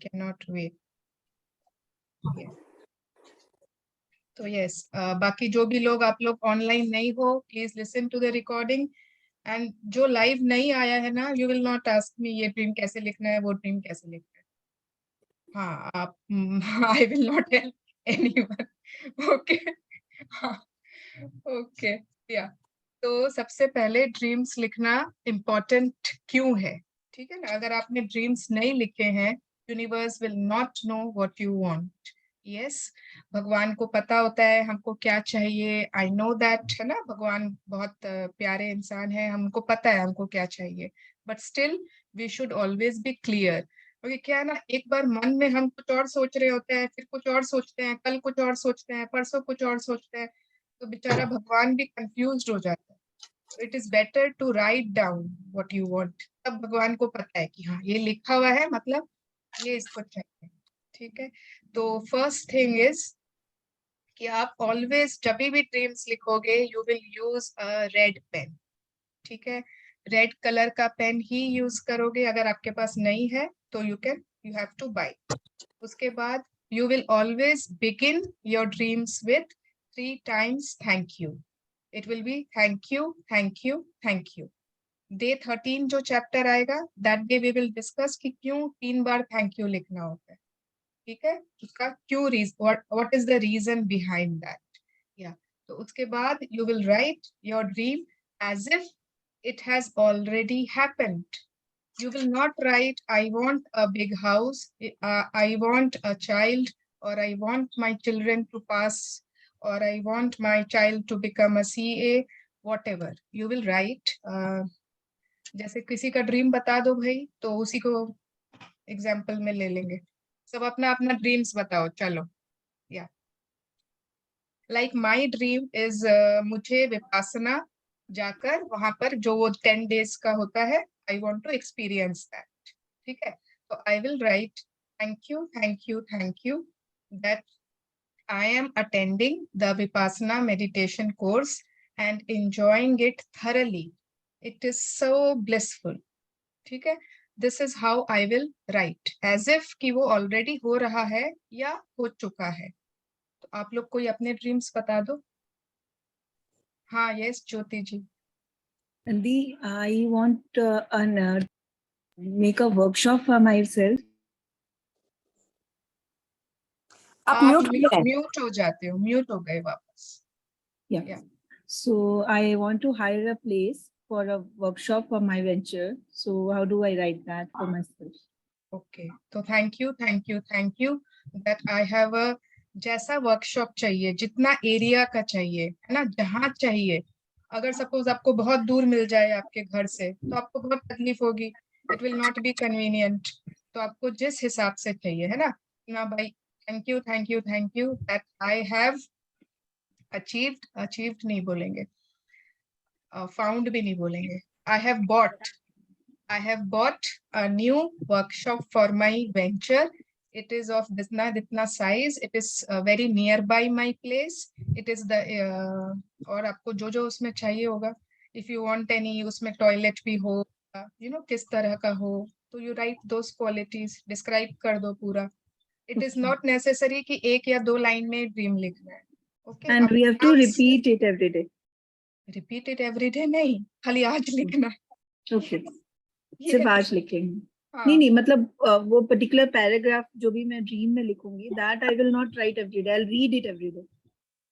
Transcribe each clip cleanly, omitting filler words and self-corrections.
cannot wait. Yeah. तो yes, बाकी जो भी लोग आप लोग ऑनलाइन नहीं हो, please listen to the recording. And जो लाइव नहीं आया है ना, you will not ask me ये ड्रीम कैसे लिखना है, वो ड्रीम कैसे लिखना है. हाँ, आप I will not help anyone. Okay. हाँ, ओके. या तो सबसे पहले ड्रीम्स लिखना इम्पोर्टेंट क्यों है, ठीक है ना. अगर आपने ड्रीम्स नहीं लिखे हैं, universe will not know what you want. Yes, भगवान को पता होता है हमको क्या चाहिए. आई नो दैट, है ना. भगवान बहुत प्यारे इंसान है, हमको पता है हमको क्या चाहिए. But still we should always be clear. क्योंकि क्या है ना, एक बार मन में हम कुछ और सोच रहे होते हैं, फिर कुछ और सोचते हैं, कल कुछ और सोचते हैं, परसों कुछ और सोचते हैं, तो बेचारा भगवान भी कंफ्यूज्ड हो जाता है. It is better to write down what you want. तब भगवान को पता है कि हाँ, ये लिखा हुआ है, मतलब ये इसको चाहिए. ठीक है. तो फर्स्ट थिंग इज कि आप ऑलवेज जब भी ड्रीम्स लिखोगे, you will use a red pen. ठीक है. रेड कलर का पेन ही यूज करोगे. अगर आपके पास नहीं है तो यू हैव टू बाय. उसके बाद you will always begin your dreams with 3 times thank you. It will be thank you, thank you, thank you. Day 13 जो चैप्टर आएगा, that day we will discuss कि क्यों 3 बार thank you लिखना होता है. ठीक है. उसका क्यों what is the reason behind that. Yeah. तो उसके बाद you will write your dream as if it has already happened. You will not write, I want a big house, I want a child, or I want my children to pass, or I want my child to become a CA, whatever. You will write, जैसे किसी का dream बता दो भाई, तो उसी को example में ले लेंगे. सब अपना अपना ड्रीम्स बताओ. चलो. या लाइक माई ड्रीम इज, मुझे विपासना जाकर वहां पर जो वो 10 days का होता है, I want to experience that. ठीक है. तो I will write thank you, thank you, thank you that I am attending the Vipassana meditation course and enjoying it thoroughly. It is so blissful. ठीक है. This is how I will write, as if कि वो already हो रहा है या हो चुका है. तो आप लोग कोई अपने ड्रीम्स बता दो. हाँ, yes, Jyoti ji. Nandi, I want make a workshop for myself. आप म्यूट हो जाते हो, म्यूट हो गए वापस. Yeah. So I want to hire a place for a workshop for my venture. So how do I write that for myself? Okay. तो thank you, thank you, thank you that I have a, जैसा workshop चाहिए, जितना area का चाहिए, है ना, जहाँ चाहिए. अगर सपोज आपको बहुत दूर मिल जाए आपके घर से, तो आपको बहुत तकलीफ होगी. It will not be convenient. तो आपको जिस हिसाब से चाहिए, है ना. ना भाई, thank you, thank you, thank you that I have achieved नहीं बोलेंगे, फाउंड भी नहीं बोलेंगे. I have bought a new workshop for my venture. It is of ditna size. It is very nearby my place. It is the और आपको जो जो उसमें चाहिए होगा. If you want any, उसमें टॉयलेट भी हो, किस तरह का हो, तो you write those qualities, describe कर दो पूरा. It is not necessary कि 1 या 2 लाइन में ड्रीम लिखना है. Okay. And we have to repeat it every day. Repeat it every day नहीं, खाली आज लिखना है. Okay. सिर्फ आज लिखेंगे. हाँ. नहीं मतलब वो पर्टिकुलर पैराग्राफ जो भी मैं ड्रीम में लिखूंगी, that I will not right every day, I will read it every day.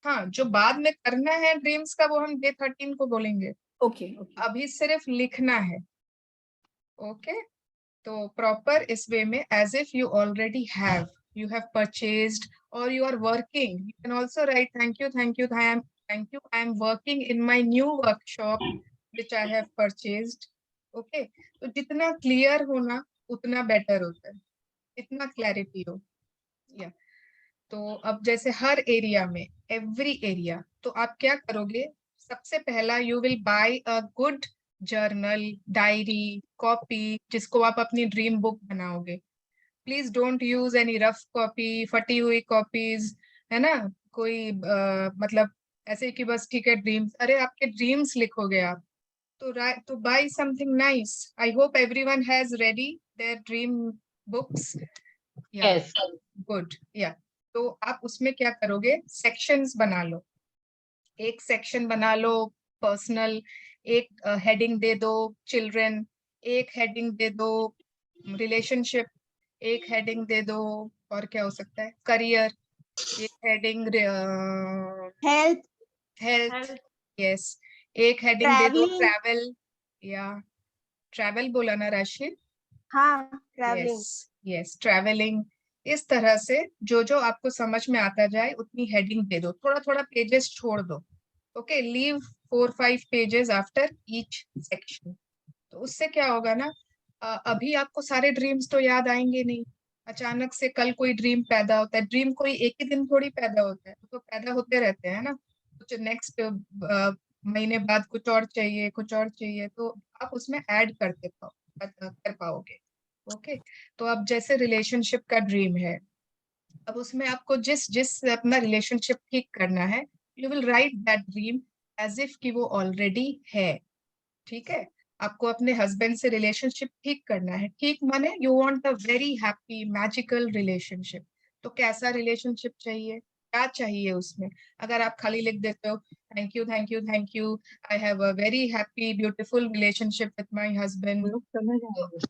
हाँ, जो बाद में करना है ड्रीम्स का, वो हम डे 13 को बोलेंगे. ओके. अभी सिर्फ लिखना है. ओके. तो प्रॉपर इस वे में, as if you already you have purchased or you are working, you can also write thank you, thank you, thank you, I am working in my new workshop which I have purchased. Okay. तो जितना clear होना उतना better होता है, इतना clarity हो. या तो अब जैसे हर एरिया में, एवरी एरिया, तो आप क्या करोगे, सबसे पहला you will buy a good journal, diary, copy, जिसको आप अपनी ड्रीम बुक बनाओगे. Please don't use any rough copy, फटी हुई कॉपीज, है ना. कोई मतलब ऐसे कि बस ठीक है ड्रीम्स, अरे आपके ड्रीम्स लिखोगे आप, तो buy something nice. I hope everyone has ready their dream books. Yes. Good, या तो आप उसमें क्या करोगे, सेक्शंस बना लो। एक सेक्शन बना लो पर्सनल, एक हेडिंग दे दो चिल्ड्रन, एक हेडिंग दे दो रिलेशनशिप, एक हेडिंग दे दो, और क्या हो सकता है, करियर, एक हेडिंग हेल्थ, हेल्थ, यस, एक हेडिंग दे दो Traveling. ट्रैवल, या ट्रैवल बोला ना राशि, हाँ, ट्रैवलिंग। Yes yes, travelling. इस तरह से जो जो आपको समझ में आता जाए उतनी हेडिंग दे दो, थोड़ा थोड़ा पेजेस छोड़ दो। Okay, leave 4-5 pages after each section. तो उससे क्या होगा ना, अभी आपको सारे ड्रीम्स तो याद आएंगे नहीं, अचानक से कल कोई ड्रीम पैदा होता है, ड्रीम कोई एक ही दिन थोड़ी पैदा होता है, तो पैदा होते रहते हैं ना, कुछ नेक्स्ट महीने बाद कुछ और चाहिए, कुछ और चाहिए, तो आप उसमें ऐड करते कर पाओगे। ओके, तो अब जैसे रिलेशनशिप का ड्रीम है, अब उसमें आपको जिस जिस अपना रिलेशनशिप ठीक करना है, you will write that dream as if कि वो ऑलरेडी है। ठीक है, आपको अपने हस्बैंड से रिलेशनशिप ठीक करना है, ठीक माने you want a very happy magical relationship. तो कैसा रिलेशनशिप चाहिए, क्या चाहिए उसमें? अगर आप खाली लिख देते हो thank you thank you thank you, I have a very happy beautiful relationship with my husband, लोग समझ आएंगे।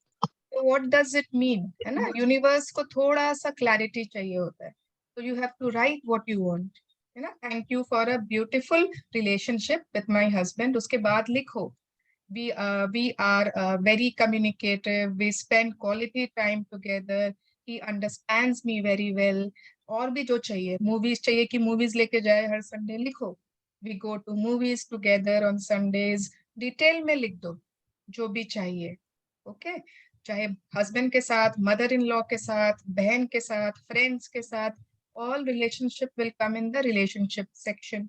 तो व्हाट डज इट मीन, है ना, यूनिवर्स को थोड़ा सा क्लैरिटी चाहिए होता है, तो you have to write what you want, है ना, thank you for a beautiful relationship with my husband. उसके बाद लिखो we are very communicative, we spend quality time together, he understands me very well। और भी जो चाहिए, मूवीज चाहिए कि मूवीज लेके जाए हर संडे, लिखो we go to movies together on Sundays, detail में लिख दो जो भी चाहिए। ओके, चाहे हस्बैंड के साथ, मदर इन लॉ के साथ, बहन के साथ, फ्रेंड्स के साथ, all relationship will come in the relationship section.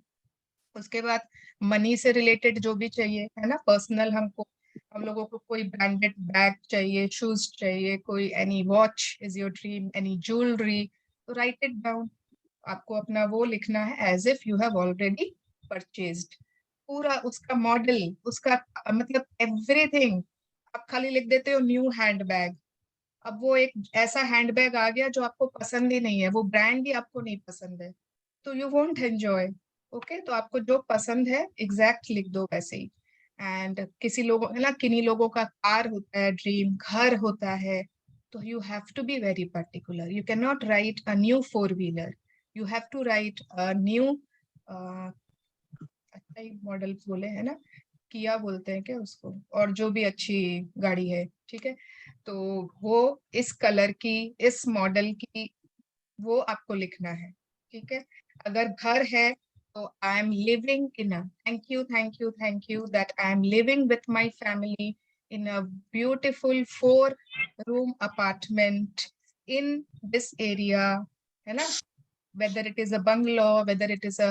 उसके बाद मनी से रिलेटेड जो भी चाहिए, है ना, पर्सनल, हम लोगों को कोई ब्रांडेड बैग चाहिए, शूज चाहिए, कोई any watch is your dream, any jewellery, तो राइट इट डाउन। आपको अपना वो लिखना है as if you have already purchased, पूरा उसका मॉडल, उसका मतलब एवरीथिंग। आप खाली लिख देते हो न्यू हैंडबैग, अब वो एक ऐसा हैंडबैग आ गया जो आपको पसंद ही नहीं है, वो ब्रांड ही आपको नहीं पसंद है, तो यू वोंट एंजॉय। ओके, तो आपको जो पसंद है एग्जैक्ट लिख दो वैसे ही। एंड किसी लोगों, है ना, किन्हीं लोगों का कार होता है, ड्रीम घर होता है, तो you have to be very particular, you can not write a new 4 wheeler, you have to write a new, अच्छा ही मॉडल बोले, है ना, किया बोलते हैं क्या उसको, और जो भी अच्छी गाड़ी है, ठीक है, तो वो इस कलर की, इस मॉडल की, वो आपको लिखना है। ठीक है, अगर घर है तो I am living in a, thank you thank you thank you that I M living with my family in a beautiful 4 room apartment in this area, है ना, whether it is a bungalow, whether it is a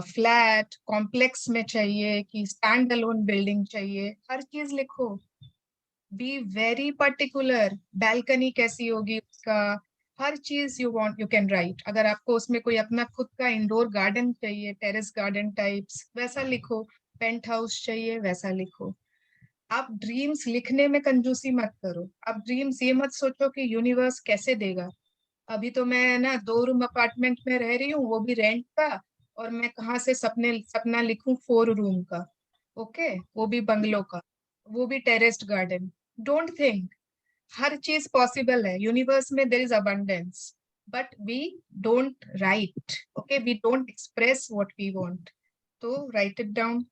flat complex में चाहिए कि stand alone building चाहिए, हर चीज लिखो, B very particular, balcony कैसी होगी उसका, हर चीज you want you can write. अगर आपको उसमें कोई अपना खुद का इंडोर गार्डन चाहिए, टेरेस गार्डन टाइप्स, वैसा लिखो, पेंट हाउस चाहिए, वैसा लिखो। आप ड्रीम्स लिखने में कंजूसी मत करो, आप ड्रीम्स ये मत सोचो कि यूनिवर्स कैसे देगा, अभी तो मैं ना 2 रूम अपार्टमेंट में रह रही हूँ, वो भी रेंट का, और मैं कहाँ से सपना लिखूं 4 रूम का, ओके, वो भी बंगलो का, वो भी टेरेस्ड गार्डन। डोंट थिंक, हर चीज पॉसिबल है यूनिवर्स में, there is abundance, but we don't write, okay, we don't express what we want, तो राइट इट डाउन।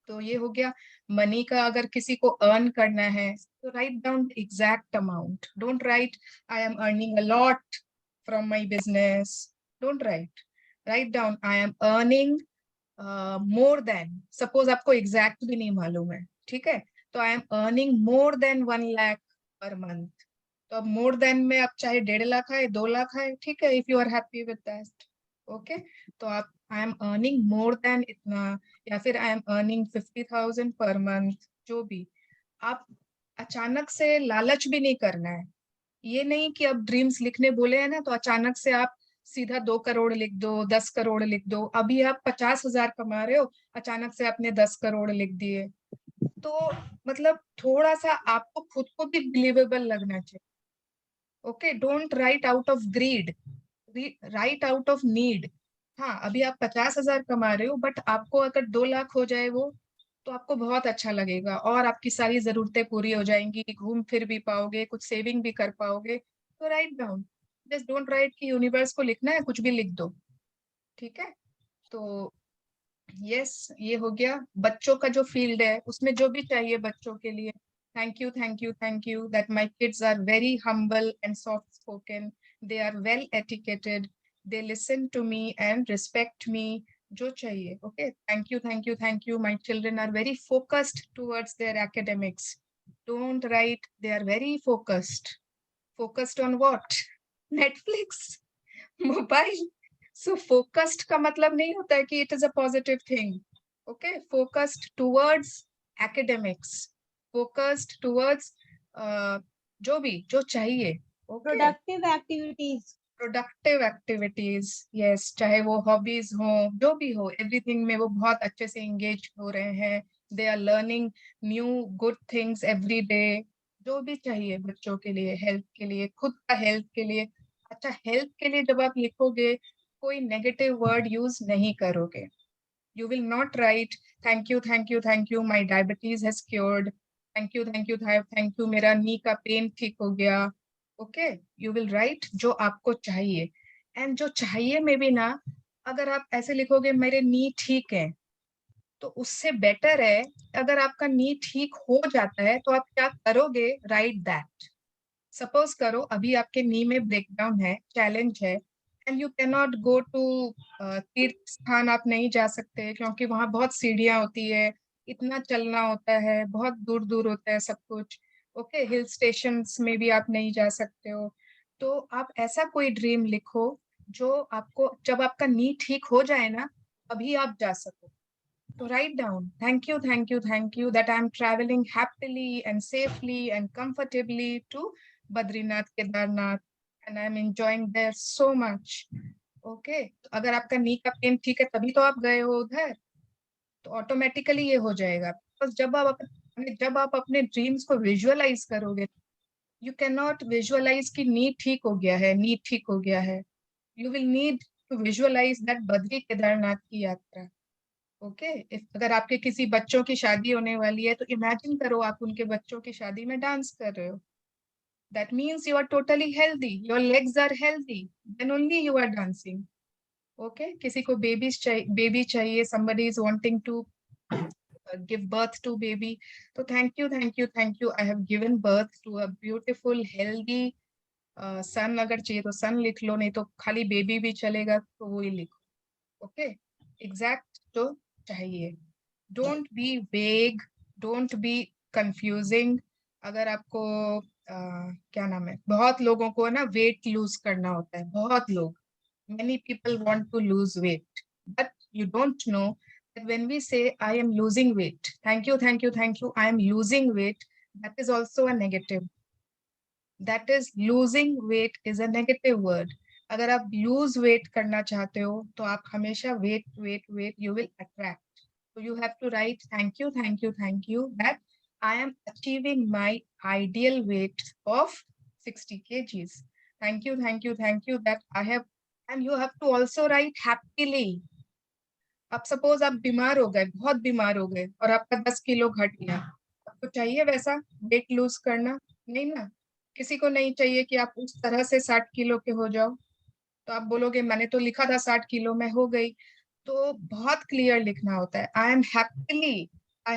तो ये हो गया मनी का, अगर किसी को अर्न करना है तो write down exact amount, don't right I am earning a lot from my business, don't write, write down I am earning more then, suppose आपको एग्जैक्ट भी नहीं मालूम है, ठीक है, तो आई am earning more then 1 lakh per month, तो अब मोर देन में आप चाहे 1.5 लाख आए, 2 लाख आए, ठीक है, if you are happy with that, okay, तो आप I am earning more than इतना, या फिर आई एम अर्निंग 50,000 पर मंथ, जो भी। आप अचानक से लालच भी नहीं करना है, ये नहीं कि अब ड्रीम्स लिखने बोले हैं ना तो अचानक से आप सीधा 2 करोड़ लिख दो, 10 करोड़ लिख दो, अभी आप 50,000 कमा रहे हो, अचानक से आपने 10 करोड़ लिख दिए, तो मतलब थोड़ा सा आपको खुद को भी बिलीवेबल लगना चाहिए। Okay, don't write out of greed, write out of need. हाँ, अभी आप 50,000 कमा रहे हो, बट आपको अगर 2 लाख हो जाए वो, तो आपको बहुत अच्छा लगेगा और आपकी सारी जरूरतें पूरी हो जाएंगी, घूम फिर भी पाओगे, कुछ सेविंग भी कर पाओगे। तो write down, just don't write कि यूनिवर्स को लिखना है, कुछ भी लिख दो। ठीक है, तो यस, ये हो गया। बच्चों का जो फील्ड है उसमें जो भी चाहिए बच्चों के लिए, thank you thank you thank you that my kids are very humble and soft spoken, they are well etiquetted, they listen to me and respect me, जो चाहिए। Okay, thank you thank you thank you, my children are very focused towards their academics. Don't right they are very focused on what? Netflix, mobile. So focused का मतलब नहीं होता है कि it is a positive thing. Okay, focused towards academics, focused towards जो चाहिए। Okay, Productive activities. Productive activities, yes, चाहे वो हॉबीज हो, जो भी हो, एवरीथिंग में वो बहुत अच्छे से एंगेज हो रहे हैं। They are learning new good things every day. जो भी चाहिए बच्चों के लिए, हेल्थ के लिए, खुद का हेल्थ के लिए। अच्छा, हेल्थ के लिए जब आप लिखोगे, कोई नेगेटिव वर्ड यूज नहीं करोगे। You will not write thank you thank you thank you my diabetes has cured, thank you thank you thank you मेरा नी का पेन ठीक हो गया। ओके, यू विल राइट जो आपको चाहिए। एंड जो चाहिए में भी ना, अगर आप ऐसे लिखोगे मेरे नी ठीक है, तो उससे बेटर है अगर आपका नी ठीक हो जाता है तो आप क्या करोगे, राइट दैट। सपोज करो अभी आपके नी में ब्रेकडाउन है, चैलेंज है, and you can not go to तीर्थ स्थान, आप नहीं जा सकते क्योंकि वहां बहुत सीढ़ियां होती है, इतना चलना होता है, बहुत दूर दूर होता है सब कुछ। ओके, हिल स्टेशंस में भी आप नहीं जा सकते हो। तो आप ऐसा कोई ड्रीम लिखो जो आपको, जब आपका नी ठीक हो जाए ना, अभी आप जा सको। तो write down, thank you that I'm traveling happily and safely and comfortably to Badrinath, Kedarnath, and I'm enjoying there so much. Okay, तो अगर आपका नी का पेन ठीक है तभी तो आप गए हो उधर, तो ऑटोमेटिकली ये हो जाएगा। बस जब आप अपने ड्रीम्स को विजुअलाइज करोगे, यू कैन नॉट विजुअलाइज कि नी ठीक हो गया है, नी ठीक हो गया है। You will need to visualise that Badri Kedarnath की यात्रा। ओके, अगर आपके किसी बच्चों की शादी होने वाली है, तो इमेजिन करो आप उनके बच्चों की शादी में डांस कर रहे हो। That means you are totally healthy, your legs are healthy, then only you are dancing. Okay, किसी को बेबी चाहिए, somebody is wanting to give birth to baby, तो thank you, I have given birth to a beautiful healthy son। अगर चाहिए तो सन लिख लो, नहीं तो खाली बेबी भी चलेगा, तो वही लिखो। ओके, एग्जैक्ट जो चाहिए। डोंट बी वेग, डोंट बी कंफ्यूजिंग। अगर आपको क्या नाम है, बहुत लोगों को ना वेट लूज करना होता है, बहुत लोग, many people want to lose weight, but you don't know that when we say I am losing weight, thank you thank you thank you, I am losing weight, that is also a negative, that is losing weight is a negative word। अगर आप lose weight करना चाहते हो तो आप हमेशा weight you will attract। so you have to write thank you that I am achieving my ideal weight of 60 kgs। thank you that I have, and you have to also write happily। अब suppose आप बीमार हो गए, बहुत बीमार हो गए और आपका 10 किलो घट गया, आपको चाहिए वैसा वेट लूज करना? नहीं ना, किसी को नहीं चाहिए कि आप उस तरह से 60 किलो के हो जाओ। तो आप बोलोगे मैंने तो लिखा था 60 किलो में हो गई। तो बहुत क्लियर लिखना होता है, I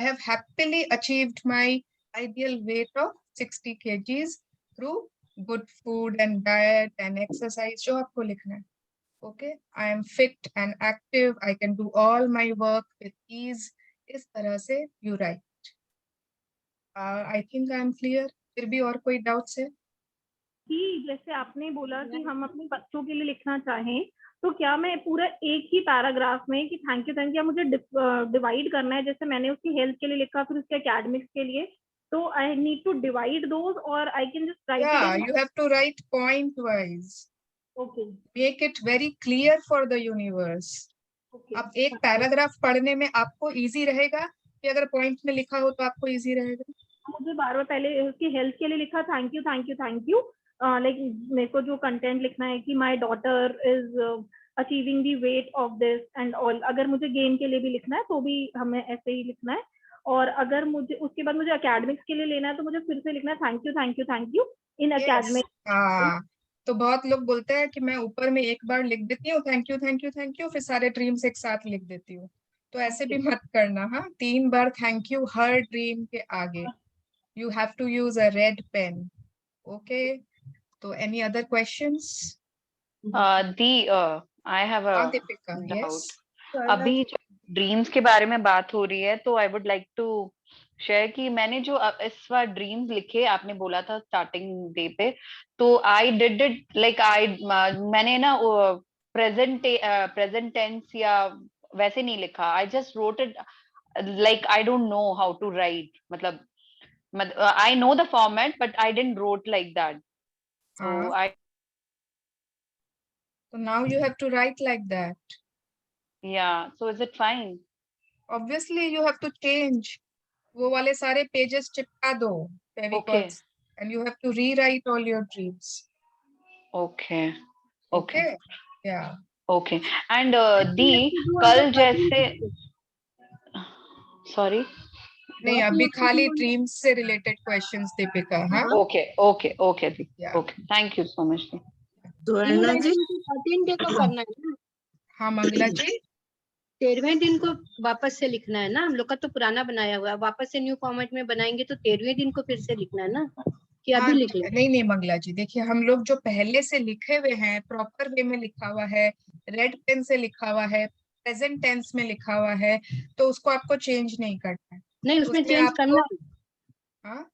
have happily achieved my ideal weight of 60 kgs through good food and diet and exercise, जो आपको लिखना है। Okay, I am fit and active, I can do all my work with ease। इस तरह से you write। I think I am clear। फिर भी और कोई डाउट्स है? कि जैसे आपने बोला कि हम अपने बच्चों के लिए लिखना चाहें, तो क्या मैं पूरा एक ही पैराग्राफ में कि थैंक यू मुझे डिवाइड करना है, जैसे मैंने उसकी हेल्थ के लिए लिखा, फिर उसके एकेडमिक्स के लिए, तो I need to divide those और I can just write Yeah, you have to write point wise। Okay Make it very clear for the universe। Okay. अब एक पैराग्राफ पढ़ने में आपको इजी रहेगा कि अगर पॉइंट में लिखा हो तो आपको इजी रहेगा? मुझे बार बार पहले उसकी हेल्थ के लिए लिखा थैंक यू लाइक मेरे को जो कंटेंट लिखना है कि my daughter is achieving the weight of this and all, अगर मुझे गेम के लिए भी लिखना है तो भी हमें ऐसे ही लिखना है। और अगर मुझे उसके बाद मुझे एकेडमिक्स के लिए लेना है तो मुझे फिर से लिखना है thank you thank you thank you in yes, academic. हाँ। तो बहुत लोग बोलते हैं कि मैं ऊपर में एक बार लिख देती हूँ thank you thank you thank you, फिर सारे ड्रीम्स एक साथ लिख देती हूँ। तो ऐसे भी मत करना। हाँ, 3 बार थैंक यू हर ड्रीम के आगे। You have to use a red pen. Okay, तो any other questions? I have a हाँ दीपिका, डाउट। यस। अभी ड्रीम्स के बारे में बात हो रही है तो I would like to share कि मैंने जो इस बार ड्रीम्स लिखे, आपने बोला था स्टार्टिंग डे पे, तो आई डिड इट लाइक मैंने ना प्रेजेंट टेंस या वैसे नहीं लिखा। I just wrote it like I don't know how to write, मतलब I know the format but I didn't wrote like that. हाँ, सो आई तो now you have to write like that. Yeah so is it fine? Obviously you have to change. वो वाले सारे pages चिपका दो Fevicol okay से, and you have to rewrite all your dreams. Okay okay okay, yeah okay. And the कल जैसे, sorry, नहीं, अभी खाली ड्रीम्स से रिलेटेड क्वेश्चंस दीपिका। हाँ, ओके ओके ओके दी, yeah okay, thank you so much दी। सुवर्णा जी 13 डे को करना है ना, हाँ मंगला जी। 13वें दिन को वापस से लिखना है ना। हम लोग का तो पुराना बनाया हुआ है, वापस से न्यू फॉर्मेट में बनाएंगे तो 13वें दिन को फिर से लिखना है ना, कि हाँ अभी लिख ले। नहीं नहीं मंगला जी, देखिए हम लोग जो पहले से लिखे हुए हैं प्रॉपर वे में लिखा हुआ है, रेड पेन से लिखा हुआ है, प्रेजेंट टेंस में लिखा हुआ है, तो उसको आपको चेंज नहीं करना है। नहीं, तो उसमें उसमें चेंज आपको, करना है, हाँ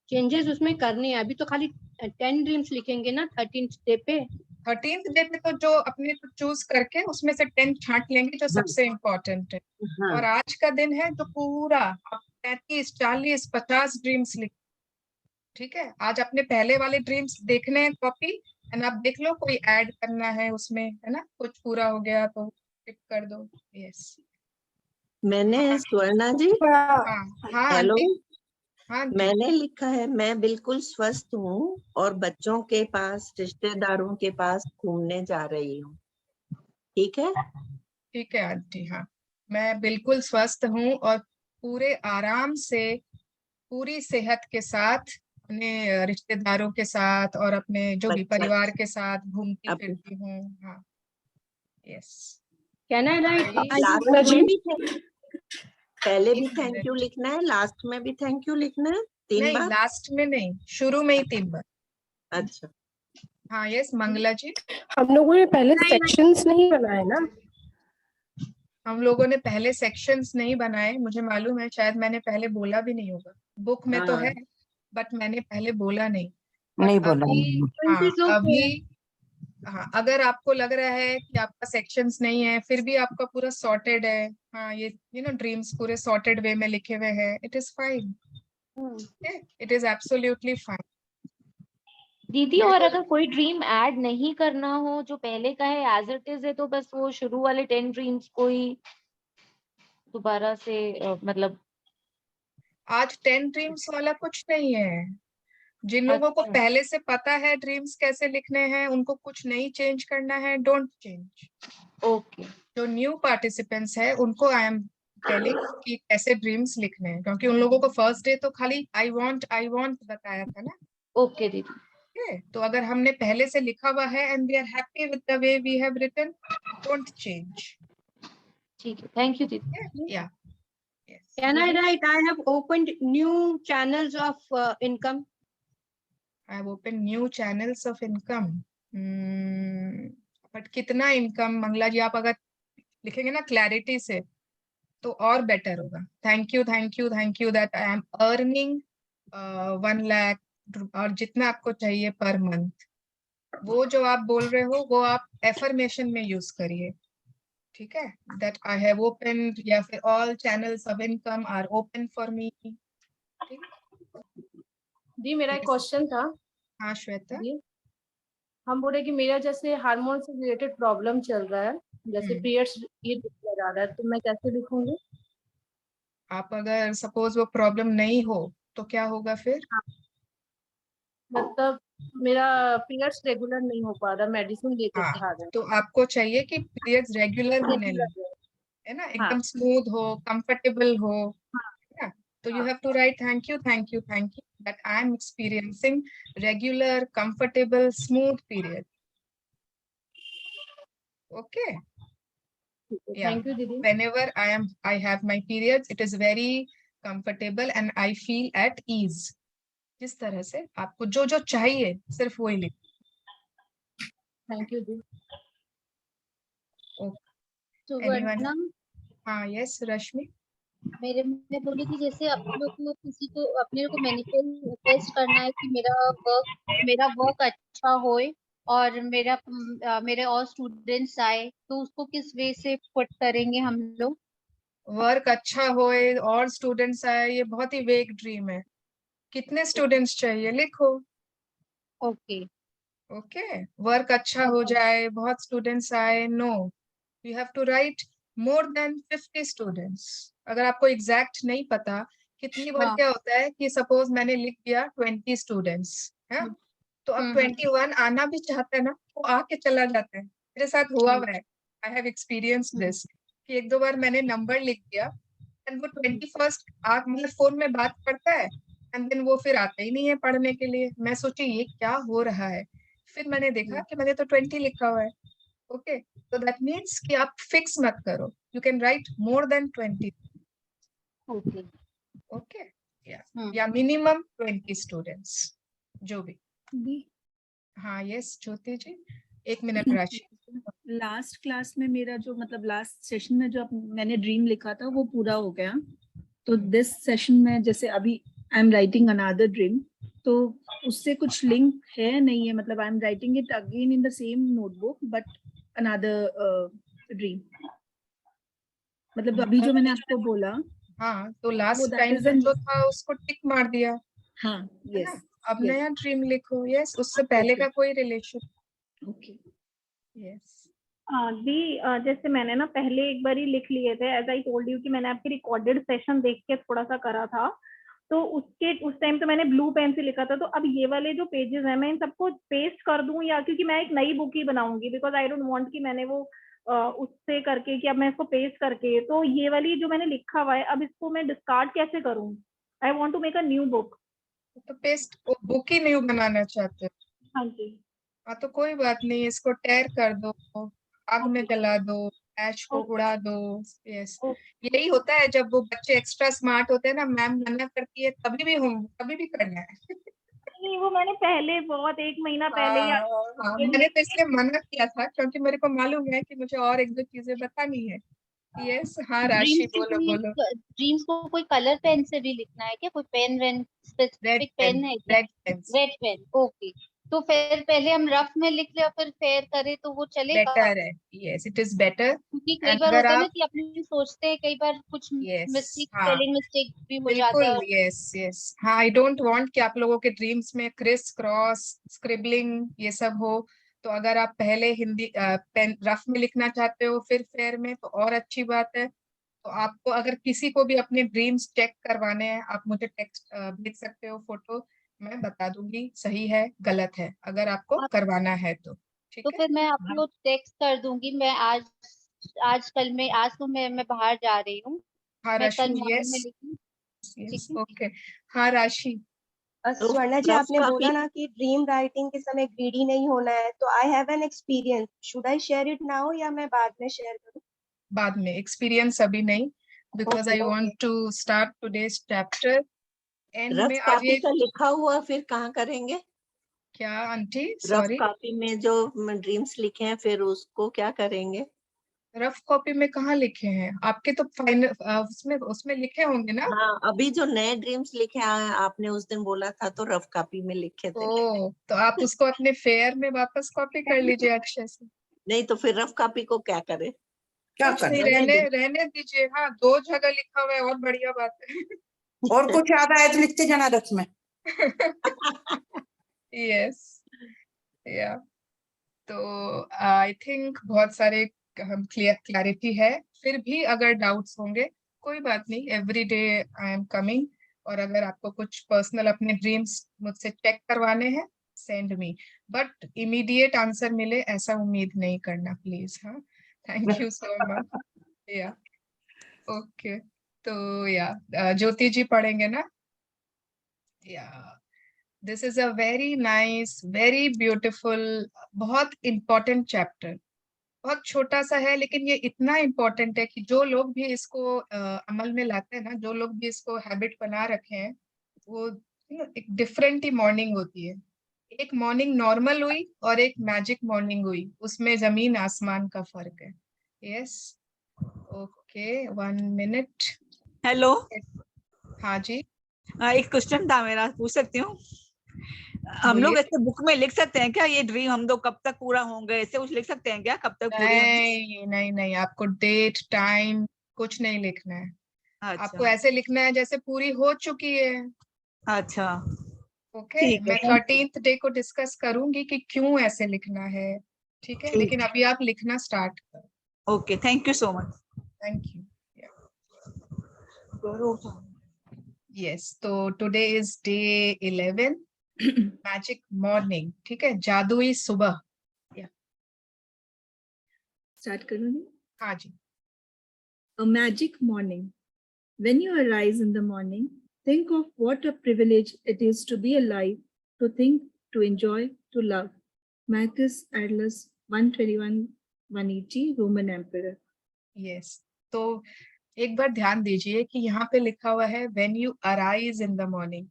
चेंजेस उसमें करनी है। अभी तो खाली 10 ड्रीम्स लिखेंगे ना 13th डे पे। 13th डे पे तो जो अपने को चूज करके उसमें से 10 छांट लेंगे जो सबसे इम्पोर्टेंट है। हाँ, और आज का दिन है तो पूरा आप 35 40 50 ड्रीम्स लिख। ठीक है, आज अपने पहले वाले ड्रीम्स देखने हैं कॉपी, एंड आप देख लो कोई ऐड करना है उसमें, है ना, कुछ पूरा हो गया तो टिक कर दो। यस। मैंने स्वर्णा जी, हाँ हाँ हेलो, आंटी। हाँ आंटी। मैंने लिखा है मैं बिल्कुल स्वस्थ हूँ और बच्चों के पास, रिश्तेदारों के पास घूमने जा रही हूँ। ठीक है? ठीक है आंटी। हाँ, मैं बिल्कुल स्वस्थ हूँ और पूरे आराम से, पूरी सेहत के साथ अपने रिश्तेदारों के साथ और अपने जो भी बच्चा परिवार के साथ घूमती अब फिरती हूँ। हाँ, yes. Can I right last में भी पहले भी एक थैंक मिनट, यू लिखना है, लास्ट में भी थैंक यू लिखना है, 3 नहीं बार? लास्ट में नहीं, शुरू में ही 3 बार। अच्छा, हाँ यस मंगला जी। हम लोगों ने पहले सेक्शंस नहीं बनाए ना। हम लोगों ने पहले सेक्शंस नहीं बनाए, मुझे मालूम है, शायद मैंने पहले बोला भी नहीं होगा। बुक में तो है बट मैंने पहले बोला नहीं। नहीं बट बोला। अभी, हाँ अभी, हाँ अगर आपको लग रहा है कि आपका सेक्शंस नहीं है फिर भी आपका पूरा सॉर्टेड है, हाँ ये ड्रीम्स पूरे सॉर्टेड वे में लिखे हुए हैं, it is fine, it is absolutely fine. दीदी, और अगर कोई ड्रीम ऐड नहीं करना हो, जो पहले का है एज इट इज है, तो बस वो शुरू वाले 10 ड्रीम्स को ही दोबारा से मतलब। आज 10 ड्रीम्स वाला कुछ नहीं है। जिन लोगों को अच्छा, पहले से पता है ड्रीम्स कैसे लिखने हैं उनको कुछ नहीं चेंज करना है, डोंट चेंज। ओके। जो न्यू पार्टिसिपेंट्स है उनको आई एम टेलिंग कि कैसे ड्रीम्स लिखने हैं, क्योंकि उन लोगों को फर्स्ट डे तो खाली आई वांट बताया था ना। ओके दीदी। Okay? तो अगर हमने पहले से लिखा हुआ है and we are happy with the way we have written, don't change. ठीक है, थैंक यू दीदी। Yeah yes. Can I write I have opened new channels of income? I have opened new channels of income. But कितना income Mangla ji, आप अगर लिखेंगे ना clarity से तो और बेटर होगा। Thank you thank you thank you that I am earning 1 lakh, और जितना आपको चाहिए पर मंथ, वो जो आप बोल रहे हो वो आप एफर्मेशन में यूज करिए। ठीक है, दैट आई हैव ओपन्ड, या फिर all channels of income are open for me. जी मेरा एक क्वेश्चन था। हाँ श्वेता। जी, हम बोले कि मेरा जैसे हार्मोन से रिलेटेड प्रॉब्लम चल रहा है, जैसे पीरियड्स ये दिखा जा रहा है, तो मैं कैसे लिखूंगी? आप अगर सपोज वो प्रॉब्लम नहीं हो तो क्या होगा फिर? मतलब मेरा पीरियड्स रेगुलर नहीं हो पा रहा, मेडिसिन लेके हाँ, खा रहे तो आपको चाहिए कि पीरियड्स रेगुलर होने हैं। लगे, है ना, हाँ। एकदम स्मूथ हो, कंफर्टेबल हो, हाँ। है ना? तो you हाँ। have to write thank you that I am experiencing regular, comfortable, smooth period. Okay. Yeah. Thank you दीदी। Whenever I have my periods, it is very comfortable and I feel at ease. जिस तरह से आपको जो जो चाहिए सिर्फ वही लिख। थैंक यू दीदी। तो Anyone? वरना हाँ, yes, रश्मि। मैं बोली कि जैसे अपने को किसी को अपने को मैनिफेस्ट करना है कि मेरा वर्क अच्छा होए और मेरे और स्टूडेंट्स आए, तो उसको किस वे से पुट करेंगे हम लोग? वर्क अच्छा होए और स्टूडेंट्स आए, ये बहुत ही वेग ड्रीम है। कितने स्टूडेंट्स चाहिए लिखो। ओके। ओके, वर्क अच्छा हो जाए, बहुत स्टूडेंट्स आए, no, you have to write more than 50 students. अगर आपको एग्जैक्ट नहीं पता कितनी बार हाँ। क्या होता है कि सपोज मैंने लिख दिया 20 स्टूडेंट्स है, तो अब 21 आना भी चाहता है ना, वो आके चला जाता है। मेरे साथ हुआ हुआ है, आई हैव एक्सपीरियंस दिस, कि एक दो बार मैंने नंबर लिख दिया एंड वो 21 मेरे फोन में बात करता है एंड देन वो फिर आता ही नहीं है पढ़ने के लिए। मैं सोची ये क्या हो रहा है, फिर मैंने देखा कि मैंने तो 20 लिखा हुआ है। ओके, तो दैट मीन्स कि आप फिक्स मत करो, you can write more then 20। Okay. Okay, या मिनिमम 20 स्टूडेंट्स, जो भी। हाँ, यस ज्योति जी, 1 मिनट राशि। लास्ट क्लास में मेरा जो मतलब लास्ट सेशन में जो मैंने ड्रीम लिखा था वो पूरा हो गया। तो दिस सेशन में जैसे अभी I am writing another dream, तो उससे कुछ लिंक है नहीं है, मतलब I am writing it again in the same notebook but another dream. मतलब अभी जो मैंने आपको बोला, हाँ, तो लास्ट that टाइम is पे an- जो था उसको टिक मार दिया, हाँ, है यस, ना? अब yes. नया ड्रीम लिखो। यस, उससे पहले Okay. का कोई रिलेशन। ओके। यस, दी जैसे मैंने ना पहले एक बार ही लिख लिए थे, एज आई टोल्ड यू कि मैंने आपके रिकॉर्डेड सेशन देख के थोड़ा सा करा था, तो उस टाइम तो मैंने ब्लू पेन से लिखा था। तो अब ये वाले जो पेजेस हैं मैं इन सबको पेस्ट कर दूं, या क्योंकि मैं एक नई बुक ही बनाऊंगी, बिकॉज आई डोंट वांट कि मैंने वो उससे करके कि अब मैं इसको पेस्ट करके, तो ये वाली जो मैंने लिखा हुआ है अब इसको मैं डिस्कार्ड कैसे करूं? I want to make a new book. तो पेस्ट बुक ही नहीं बनाना चाहते हो? हाँ जी। हाँ, तो कोई बात नहीं, इसको टेयर कर दो, आग में जला दो, ऐश को उड़ा दो। यस, यही होता है जब वो बच्चे एक्स्ट्रा स्मार्ट होते हैं ना, मैम मना करती है तभी भी करना है। नहीं, वो मैंने पहले बहुत 1 महीना पहले ही हाँ, मैंने तो इसलिए मना किया था क्योंकि मेरे को मालूम है कि मुझे और एक दो चीजें बतानी है। यस, हाँ राशि, बोलो। ड्रीम्स को कोई कलर पेन से भी लिखना है क्या? कोई पेन वेन स्पेसिफिक पेन है क्या? Red pen. Red pen, okay. तो फिर पहले हम रफ में लिख ले और फिर फेयर करें तो वो चलेगा? बेटर है, यस, इट इज बेटर। क्योंकि कई एंड बार अगर होता है ना आप, कि अपने सोचते हैं, कई बार कुछ यस, मिस्टेक, हाँ स्पेलिंग मिस्टेक भी हो जाता बिल्कुल, है। यस, हाँ, आई डोंट वांट कि आप लोगों के ड्रीम्स में क्रिस क्रॉस स्क्रिबलिंग ये सब हो। तो अगर आप पहले हिंदी पेन रफ में लिखना चाहते हो फिर फेयर में, तो और अच्छी बात है। तो आपको अगर किसी को भी अपने ड्रीम्स चेक करवाने हैं, आप मुझे टेक्स्ट भेज सकते हो, फोटो, मैं बता दूंगी सही है गलत है, अगर आपको करवाना है तो। ठीक तो है, फिर मैं आपको टेक्स्ट कर दूंगी। मैं आज तो मैं बाहर जा रही हूँ, हाँ मैं कल राशि, मॉर्निंग में यस, लिखूँ। ठीक यस, है। ओके। हाँ राशि, तो स्वर्णा जी, रफ आपने बोला कॉपी, ना कि ड्रीम राइटिंग के समय ग्रीडी नहीं होना है, तो I have an experience, should I share it now या मैं बाद में शेयर करूं? बाद में, एक्सपीरियंस अभी नहीं, because I want to start today's chapter. And rough में आज कॉपी ये का लिखा हुआ फिर कहाँ करेंगे? क्या आंटी, रफ सॉरी, कॉपी में जो ड्रीम्स लिखे हैं फिर उसको क्या करेंगे? रफ कॉपी में कहाँ लिखे हैं आपके? तो फाइनल उसमें लिखे होंगे ना। हाँ, अभी जो नए ड्रीम्स लिखे हैं आपने उस दिन बोला था तो रफ कॉपी में लिखे थे। ओ, तो आप उसको अपने फेयर में वापस कॉपी कर लीजिए अक्षय से। नहीं तो फिर रफ कॉपी को क्या करे? कुछ नहीं, रहने दीजिए। हाँ, 2 जगह लिखा हुआ है और बढ़िया बात है। और कुछ याद आए तो लिखते जाना रथ में। यस, या तो आई थिंक बहुत सारे हम क्लैरिटी है। फिर भी अगर डाउट्स होंगे कोई बात नहीं, every day I am coming. और अगर आपको कुछ पर्सनल अपने ड्रीम्स मुझसे चेक करवाने हैं, send me. But immediate answer मिले ऐसा उम्मीद नहीं करना please. हाँ, thank you so much. Yeah, okay. तो ज्योति जी पढ़ेंगे ना? Yeah, this is a very nice, very beautiful, बहुत important chapter. बहुत छोटा सा है लेकिन ये इतना इम्पोर्टेंट है कि जो लोग भी इसको अमल में लाते हैं ना, जो लोग भी इसको हैबिट बना रखे हैं, वो एक डिफरेंट ही मॉर्निंग होती है. एक मॉर्निंग नॉर्मल हुई और एक मैजिक मॉर्निंग हुई, उसमें जमीन आसमान का फर्क है. Yes, okay, 1 minute. हेलो. हाँ जी. एक क्वेश्चन था मेरा, पूछ सकती हूँ? हम लोग ऐसे बुक में लिख सकते हैं क्या ये ड्रीम हम लोग कब तक पूरा होंगे, ऐसे कुछ लिख सकते हैं क्या, कब तक पूरी होंगी? नहीं नहीं, आपको डेट टाइम कुछ नहीं लिखना है. अच्छा. आपको ऐसे लिखना है जैसे पूरी हो चुकी है. अच्छा, ओके, ठीक है. मैं 13th डे को डिस्कस करूंगी कि क्यों ऐसे लिखना है. ठीक है, लेकिन अभी आप लिखना स्टार्ट करो. Okay, thank you so much. Thank you. Yes, तो today is day 11, magic morning. ठीक है, जादुई सुबह. स्टार्ट करूंगी. हाँ जी. A magic morning. When you arise in the morning, think of what a privilege it is to be alive, to think, to enjoy, to love. Marcus Aurelius, 121-180, Roman Emperor. Yes, तो एक बार ध्यान दीजिए कि यहाँ पे लिखा हुआ है when you arise in the morning.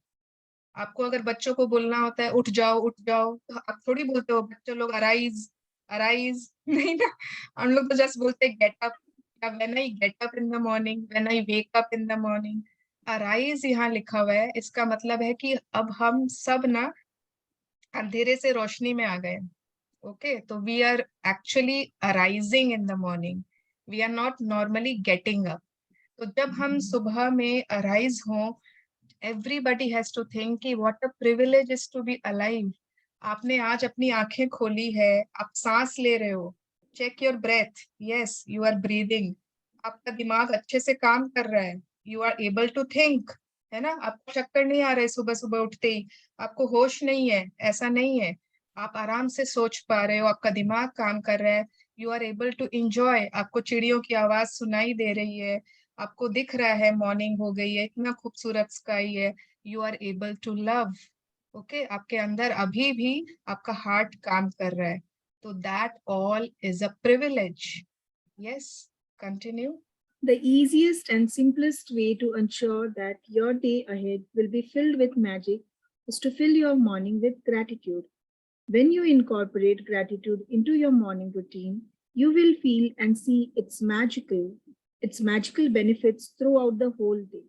आपको अगर बच्चों को बोलना होता है उठ जाओ उठ जाओ, तो आप थोड़ी बोलते हो बच्चों लोग अराइज अराइज नहीं ना, हम लोग तो जस्ट बोलते हैं get up. When I get up in the morning, when I wake up in the morning. Arise यहाँ लिखा हुआ है, इसका मतलब है कि अब हम सब ना अंधेरे से रोशनी में आ गए. ओके, तो we are actually arising in the morning, we are not normally getting up. तो जब हम सुबह में अराइज हों, everybody has to think कि what a privilege is to be alive. आपने आज अपनी आंखें खोली है, आप सांस ले रहे हो. Check your breath. Yes, you are breathing. आपका दिमाग अच्छे से काम कर रहा है. You are able to think. है ना, आपको चक्कर नहीं आ रहे सुबह सुबह उठते ही, आपको होश नहीं है, ऐसा नहीं है. आप आराम से सोच पा रहे हो, आपका दिमाग काम कर रहा है. You are able to enjoy. आपको चिड़ियों की आवाज सुनाई दे रही है, आपको दिख रहा है मॉर्निंग हो गई है, इतना खूबसूरत स्काई है. You are able to love. Okay, आपके अंदर अभी भी आपका हार्ट काम कर रहा है. तो that all is a privilege. Yes, continue. The easiest and simplest way to ensure that your day ahead will be filled with magic is to fill your morning with gratitude. When you incorporate gratitude into your morning routine, you will feel and see its magical benefits throughout the whole day.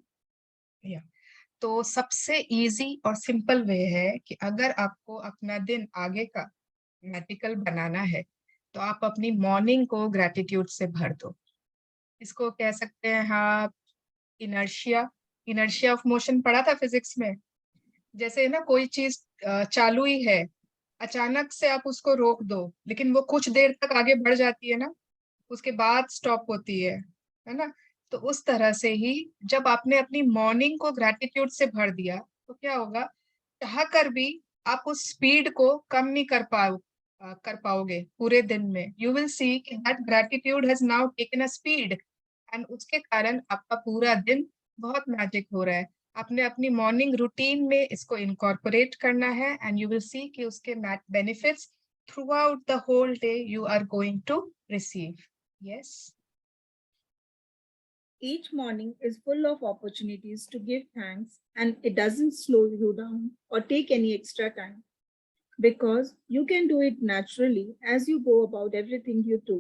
Yeah. तो सबसे easy और simple way है कि अगर आपको अपना दिन आगे का मैजिकल बनाना है, तो आप अपनी मॉर्निंग को ग्रेटिट्यूड से भर दो. इसको कह सकते हैं हाँ इनर्शिया ऑफ मोशन. पढ़ा था फिजिक्स में. जैसे ना कोई चीज चालू ही है, अचानक से आप उसको रोक दो, लेकिन वो कुछ देर तक आगे बढ़ जाती है ना, उसके बाद स्टॉप होती है ना. तो उस तरह से ही जब आपने अपनी मॉर्निंग को ग्रेटिट्यूड से भर दिया, तो क्या होगा, चाह कर भी आप उस स्पीड को कम नहीं कर पाओगे पूरे दिन में. यू विल सी कि that gratitude has now taken a speed, and उसके कारण आपका पूरा दिन बहुत मैजिक हो रहा है. आपने अपनी मॉर्निंग रूटीन में इसको इनकॉर्पोरेट करना है, एंड यू विल सी कि उसके benefits throughout the whole day you are going to receive. Yes. Each morning is full of opportunities to give thanks, and it doesn't slow you down or take any extra time, because you can do it naturally as you go about everything you do.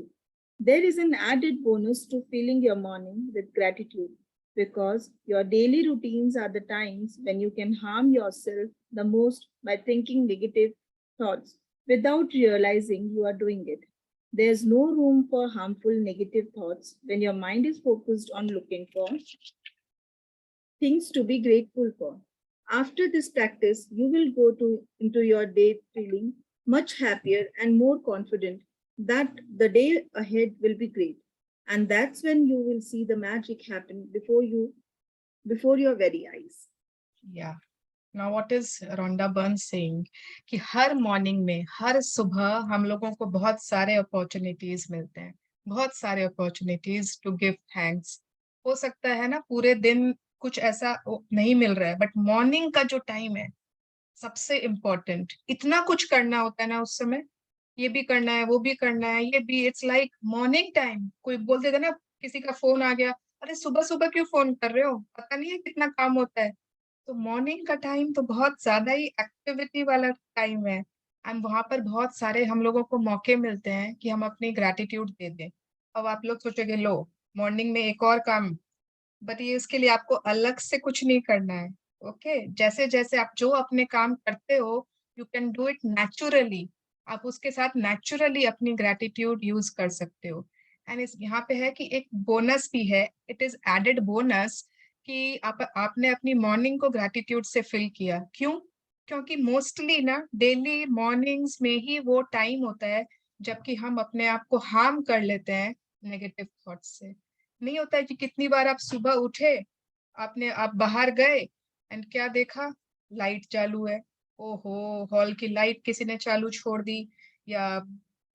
There is an added bonus to filling your morning with gratitude, because your daily routines are the times when you can harm yourself the most by thinking negative thoughts without realizing you are doing it. There's no room for harmful negative thoughts when your mind is focused on looking for things to be grateful for. After this practice, you will go into your day feeling much happier and more confident that the day ahead will be great. And that's when you will see the magic happen before your very eyes. Yeah. Now what is Rhonda Byrne's saying कि हर morning में, हर सुबह हम लोगों को बहुत सारे opportunities मिलते हैं, बहुत सारे अपॉर्चुनिटीज टू गिव थैंक्स। हो सकता है ना पूरे दिन कुछ ऐसा नहीं मिल रहा है, बट मॉर्निंग का जो टाइम है सबसे इम्पोर्टेंट। इतना कुछ करना होता है ना उस समय, ये भी करना है, वो भी करना है, ये भी, इट्स लाइक मॉर्निंग टाइम। कोई बोल देगा ना, किसी का फोन आ गया, अरे सुबह सुबह क्यों फोन कर रहे हो, पता नहीं है कितना काम होता है। तो मॉर्निंग का टाइम तो बहुत ज्यादा ही एक्टिविटी वाला टाइम है, एंड वहां पर बहुत सारे हम लोगों को मौके मिलते हैं कि हम अपनी ग्रैटिट्यूड दे दें। अब आप लोग सोचोगे लो मॉर्निंग में एक और काम, बट ये इसके लिए आपको अलग से कुछ नहीं करना है। ओके जैसे जैसे आप जो अपने काम करते हो, you can do it naturally. आप उसके साथ नेचुरली अपनी ग्रैटिट्यूड यूज कर सकते हो। एंड इस यहाँ पे है कि एक बोनस भी है, इट इज एडेड बोनस, कि आपने अपनी मॉर्निंग को ग्रैटिट्यूड से फिल किया। क्यों? क्योंकि मोस्टली ना डेली मॉर्निंग्स में ही वो टाइम होता है जबकि हम अपने आप को हार्म कर लेते हैं नेगेटिव थॉट्स से। नहीं होता है कि कितनी बार आप सुबह उठे, आप बाहर गए एंड क्या देखा, लाइट चालू है, ओहो हॉल की लाइट किसी ने चालू छोड़ दी, या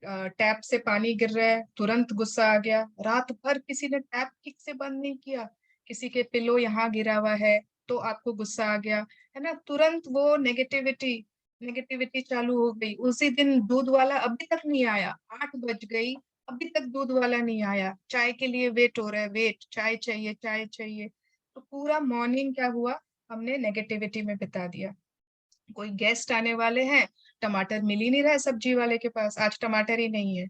टैप से पानी गिर रहा है, तुरंत गुस्सा आ गया। रात भर किसी ने टैप ठीक से बंद नहीं किया, किसी के पिलो यहाँ गिरा हुआ है, तो आपको गुस्सा आ गया, है ना, तुरंत वो नेगेटिविटी नेगेटिविटी चालू हो गई। उसी दिन दूध वाला अभी तक नहीं आया, 8 बज गई, अभी तक दूध वाला नहीं आया, चाय के लिए वेट हो रहा है, वेट, चाय चाहिए, चाय चाहिए। तो पूरा मॉर्निंग क्या हुआ, हमने नेगेटिविटी में बिता दिया। कोई गेस्ट आने वाले हैं, टमाटर मिल ही नहीं रहा है सब्जी वाले के पास, आज टमाटर ही नहीं है।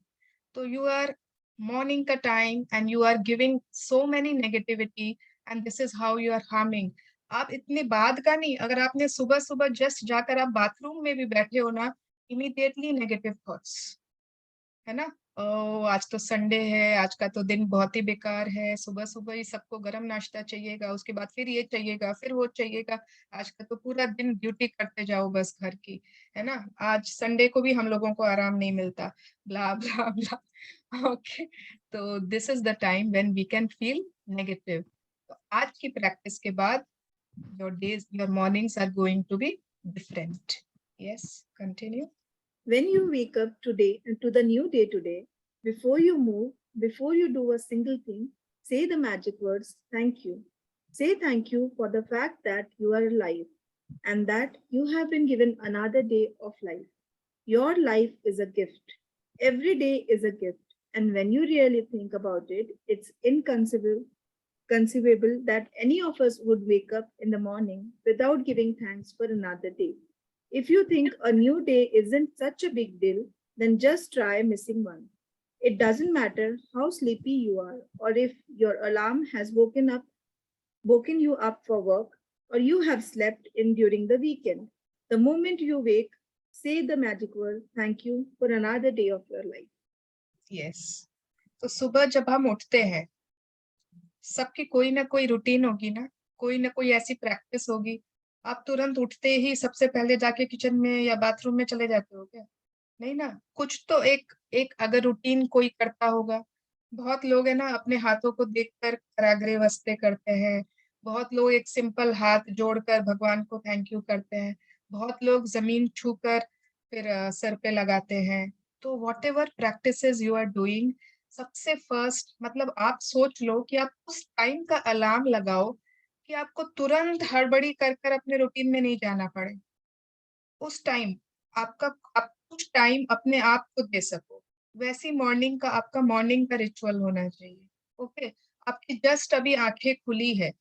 तो यू आर मॉर्निंग का time and you are giving so many negativity, and this is how you are harming. आप इतने बाद का नहीं, अगर आपने सुबह सुबह जस्ट जाकर आप बाथरूम में भी बैठे हो ना, इमीडिएटली नेगेटिव थॉट्स, है ना, ओ आज तो संडे है, आज का तो दिन बहुत ही बेकार है, सुबह सुबह ही सबको गरम नाश्ता चाहिएगा, उसके बाद फिर ये चाहिएगा, फिर वो चाहिएगा, आज का तो पूरा दिन ड्यूटी करते जाओ बस घर की, है ना, आज संडे को भी हम लोगों को आराम नहीं मिलता, ब्ला ब्ला ब्ला। ओके, तो this is the time when we can feel negative. तो आज की प्रैक्टिस के बाद your days, your mornings are going to be different. Yes, continue. When you wake up today to the new day today, before you move, before you do a single thing, say the magic words, thank you. Say thank you for the fact that you are alive and that you have been given another day of life. Your life is a gift. Every day is a gift. And when you really think about it, it's inconceivable that any of us would wake up in the morning without giving thanks for another day. If you think a new day isn't such a big deal, then just try missing one. It doesn't matter how sleepy you are, or if your alarm has woken you up for work, or you have slept in during the weekend. The moment you wake, say the magic word, thank you for another day of your life. Yes. तो सुबह जब हम उठते हैं, सबकी कोई ना कोई रूटीन होगी ना, कोई ना कोई ऐसी प्रैक्टिस होगी। आप तुरंत उठते ही सबसे पहले जाके किचन में या बाथरूम में चले जाते हो क्या? नहीं ना, कुछ तो एक एक अगर रूटीन कोई करता होगा। बहुत लोग है ना अपने हाथों को देखकर कराग्रे वस्ते करते हैं, बहुत लोग एक सिंपल हाथ जोड़कर भगवान को थैंक यू करते हैं, बहुत लोग जमीन छूकर फिर सर पे लगाते हैं। तो whatever practices you are doing, सबसे फर्स्ट मतलब आप सोच लो कि आप उस टाइम का अलार्म लगाओ कि आपको तुरंत हड़बड़ी कर कर अपने रूटीन में नहीं जाना पड़े। उस टाइम आप कुछ टाइम अपने आप को दे सको, वैसी मॉर्निंग का आपका मॉर्निंग का रिचुअल होना चाहिए। ओके, आपकी जस्ट अभी आंखें खुली है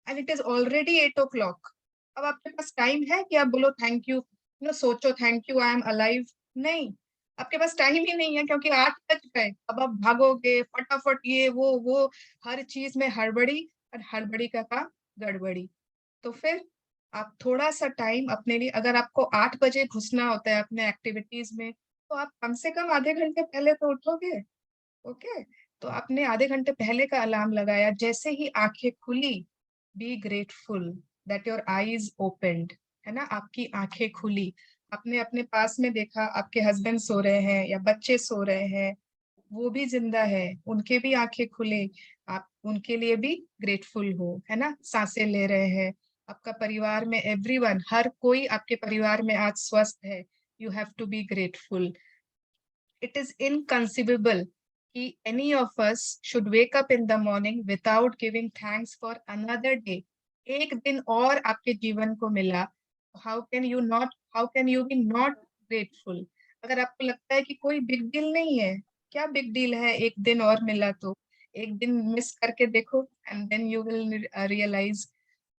and it is already 8 o'clock। अब आपके पास टाइम है कि आप बोलो थैंक यू, सोचो thank you I am alive? नहीं, आपके पास टाइम ही नहीं है क्योंकि 8 बज गए। अब आप भागोगे फटाफट, ये वो हर चीज में हड़बड़ी, और हड़बड़ी का काम गड़बड़ी। तो फिर आप थोड़ा सा टाइम अपने लिए, अगर आपको 8 बजे घुसना होता है अपने एक्टिविटीज में, तो आप कम से कम आधे घंटे पहले तो उठोगे। ओके, तो आपने आधे घंटे पहले का अलार्म लगाया, जैसे ही आंखें खुली, be grateful that your eyes opened, है ना, आपकी आंखें खुली, आपने अपने पास में देखा आपके हस्बैंड सो रहे हैं या बच्चे सो रहे हैं, वो भी जिंदा है, उनके भी आंखें खुले, आप उनके लिए भी ग्रेटफुल हो, है ना, सांसें ले रहे हैं, आपका परिवार में एवरीवन, हर कोई आपके परिवार में आज स्वस्थ है, you have to be grateful. It is inconceivable कि any of us should wake up in the morning without giving thanks for another day. एक दिन और आपके जीवन को मिला, how can you be not grateful? अगर आपको लगता है कि कोई बिग डील नहीं है, क्या बिग डील है, एक दिन और मिला तो एक दिन मिस करके देखो and then you will realise.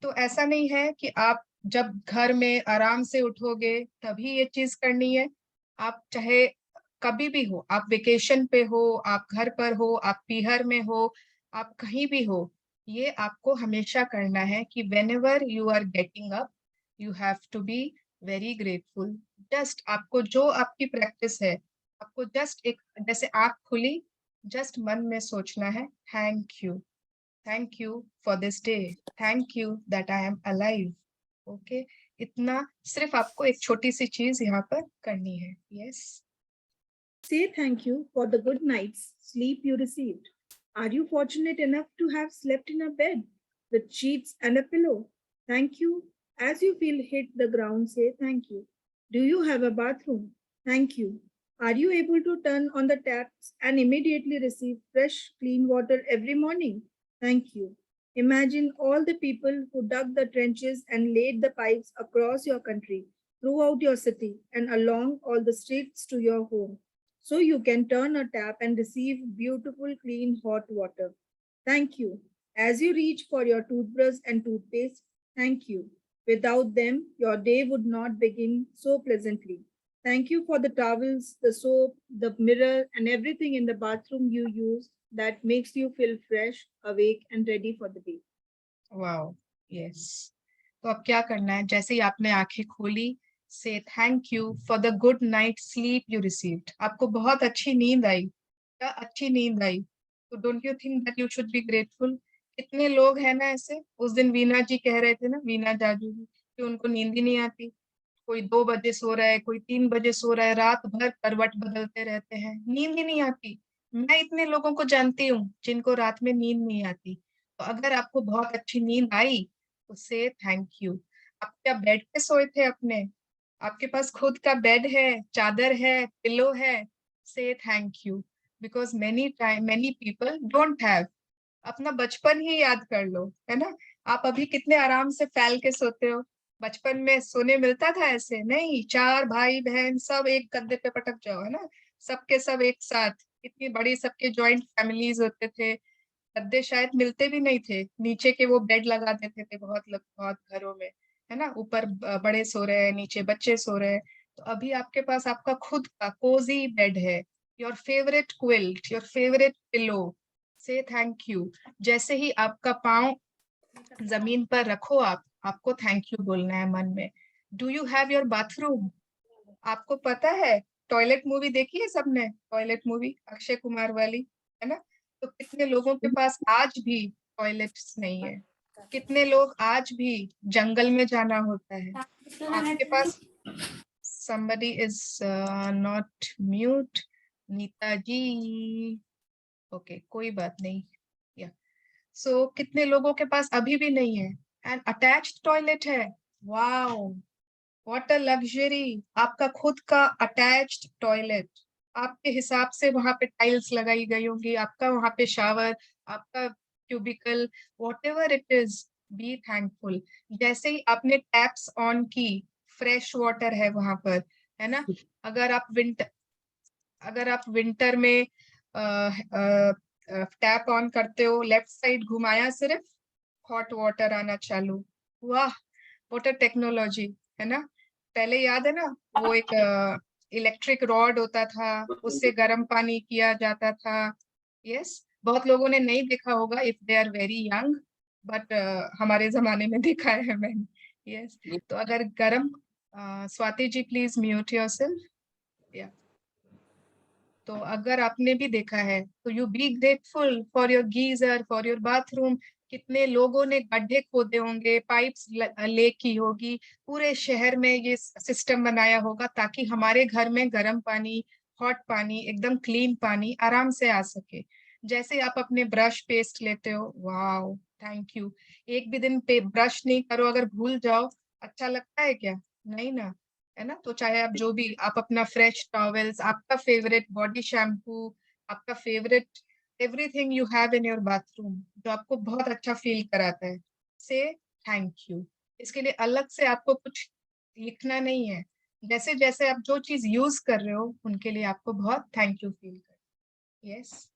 तो ऐसा नहीं है कि आप जब घर में आराम से उठोगे तभी ये चीज करनी है. आप चाहे कभी भी हो, आप वेकेशन पे हो, आप घर पर हो, आप पीहर में हो, आप कहीं भी हो, ये आपको हमेशा करना है कि whenever you are getting up, you have to be very grateful. Just आपको जो आपकी प्रैक्टिस है, आपको जस्ट एक जैसे आँख खुली, जस्ट मन में सोचना है thank you for this day, thank you that I am alive. Okay, इतना सिर्फ आपको एक छोटी सी चीज यहाँ पर करनी है. Yes. Say thank you for the good night's sleep you received. Are you fortunate enough to have slept in a bed with sheets and a pillow? Thank you. As you feel hit the ground, say thank you. Do you have a bathroom? Thank you. Are you able to turn on the taps and immediately receive fresh, clean water every morning? Thank you. Imagine all the people who dug the trenches and laid the pipes across your country, throughout your city, and along all the streets to your home, so you can turn a tap and receive beautiful, clean, hot water. Thank you. As you reach for your toothbrush and toothpaste, thank you. Without them, your day would not begin so pleasantly. Thank you for the towels, the soap, the mirror, and everything in the bathroom you use that makes you feel fresh, awake, and ready for the day. Wow. Yes. तो अब क्या करना है, जैसे ही आपने आंखें खोली, say thank you for the good night sleep you received. आपको बहुत अच्छी नींद आई, क्या अच्छी नींद आई, तो don't you think that you should be grateful? कितने लोग हैं ना ऐसे, उस दिन वीना जी कह रहे थे ना, वीना जाजू जी, कि उनको नींद ही नहीं आती. कोई 2 बजे सो रहा है, कोई 3 बजे सो रहा है, रात भर करवट बदलते रहते हैं, नींद ही नहीं आती. मैं इतने लोगों को जानती हूँ जिनको रात में नींद नहीं आती. तो अगर आपको बहुत अच्छी नींद आई तो से थैंक यू. आप क्या बेड पे सोए थे अपने, आपके पास खुद का बेड है, चादर है, पिलो है, से thank you. Because many people don't have. अपना बचपन ही याद कर लो, है ना. आप अभी कितने आराम से फैल के सोते हो. बचपन में सोने मिलता था ऐसे नहीं, 4 भाई बहन सब एक गद्दे पे पटक जाओ, है ना, सबके सब एक साथ. इतनी बड़ी सबके जॉइंट फैमिलीज होते थे, गद्दे शायद मिलते भी नहीं थे, नीचे के वो बेड लगा देते थे बहुत घरों में, है ना. ऊपर बड़े सो रहे हैं, नीचे बच्चे सो रहे हैं. तो अभी आपके पास आपका खुद का कोजी बेड है, your favourite quilt, your favourite pillow. से थैंक यू. जैसे ही आपका पाँव जमीन पर रखो, आपको थैंक यू बोलना है मन में. Do you have your bathroom? आपको पता है, टॉयलेट मूवी देखी है सबने, टॉयलेट मूवी अक्षय कुमार वाली, है ना. तो कितने लोगों के पास आज भी टॉयलेट्स नहीं है, कितने लोग आज भी जंगल में जाना होता है. आपके पास somebody is not mute. Nita ji, okay, कोई बात नहीं. या सो कितने लोगों के पास अभी भी नहीं है. एंड अटैच्ड टॉयलेट है. Wow, what a luxury. आपका खुद का अटैच्ड टॉयलेट, आपके हिसाब से वहां पे टाइल्स लगाई गई होंगी, आपका वहां पे शावर, आपका cubicle, whatever it is, be thankful. जैसे ही आपने टैप्स ऑन की, फ्रेश वाटर है वहां पर, है ना. अगर आप विंटर में टैप ऑन करते हो, लेफ्ट साइड घुमाया सिर्फ, हॉट वाटर आना चालू. वाह, व्हाट अ टेक्नोलॉजी, है ना. पहले याद है ना, वो एक इलेक्ट्रिक रॉड होता था, उससे गर्म पानी किया जाता था. यस, बहुत लोगों ने नहीं देखा होगा if they are very young, but हमारे जमाने में देखा है मैंने. यस, तो अगर गर्म, Swati ji please mute yourself. या तो अगर आपने भी देखा है तो you B grateful for your geyser, for your bathroom. कितने लोगों ने गड्ढे खोदे होंगे, पाइप्स ले की होगी, पूरे शहर में ये सिस्टम बनाया होगा ताकि हमारे घर में गर्म पानी, हॉट पानी, एकदम क्लीन पानी आराम से आ सके. जैसे आप अपने ब्रश पेस्ट लेते हो, वाओ, थैंक यू। एक भी दिन पे ब्रश नहीं करो, अगर भूल जाओ, अच्छा लगता है क्या? नहीं ना, है ना? तो चाहे आप जो भी, आप अपना फ्रेश टॉवेल्स, आपका फेवरेट बॉडी शैम्पू, आपका favourite everything you have in your bathroom जो आपको बहुत अच्छा फील कराता है, से थैंक यू। इसके लिए अलग से आपको कुछ लिखना नहीं है, जैसे जैसे आप जो चीज यूज कर रहे हो उनके लिए आपको बहुत थैंक यू फील कर। Yes.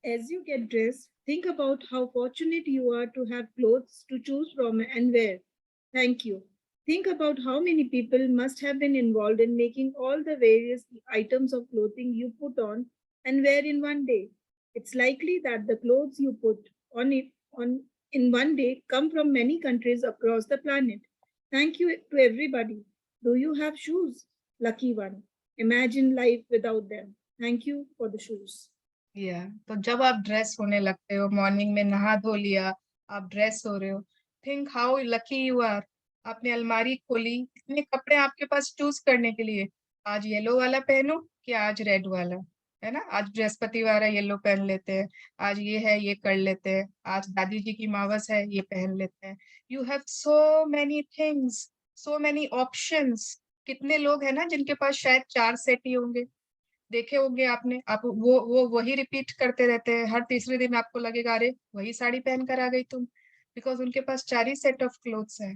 As you get dressed, think about how fortunate you are to have clothes to choose from and wear. Thank you. Think about how many people must have been involved in making all the various items of clothing you put on and wear in one day. It's likely that the clothes you put on in one day come from many countries across the planet. Thank you to everybody. Do you have shoes? Lucky one. Imagine life without them. Thank you for the shoes. तो जब आप dress होने लगते हो, morning में नहा धो लिया, आप ड्रेस हो रहे हो, think how lucky you are. आपने अलमारी खोली, इतने कपड़े आपके पास चूज करने के लिए, आज येलो वाला पहनो कि आज रेड वाला, है ना? आज बृहस्पतिवार है, येलो पहन लेते हैं, आज ये है ये कर लेते हैं, आज दादी जी की मावस है ये पहन लेते हैं। You have so many things, so many options. कितने लोग हैं ना जिनके पास शायद 4 सेट ही होंगे, देखे होंगे आपने। आप वो वही रिपीट करते रहते हैं, हर तीसरे दिन आपको लगेगा अरे वही साड़ी पहन कर आ गई तुम, बिकॉज उनके पास 4 ही सेट ऑफ क्लोथ्स है।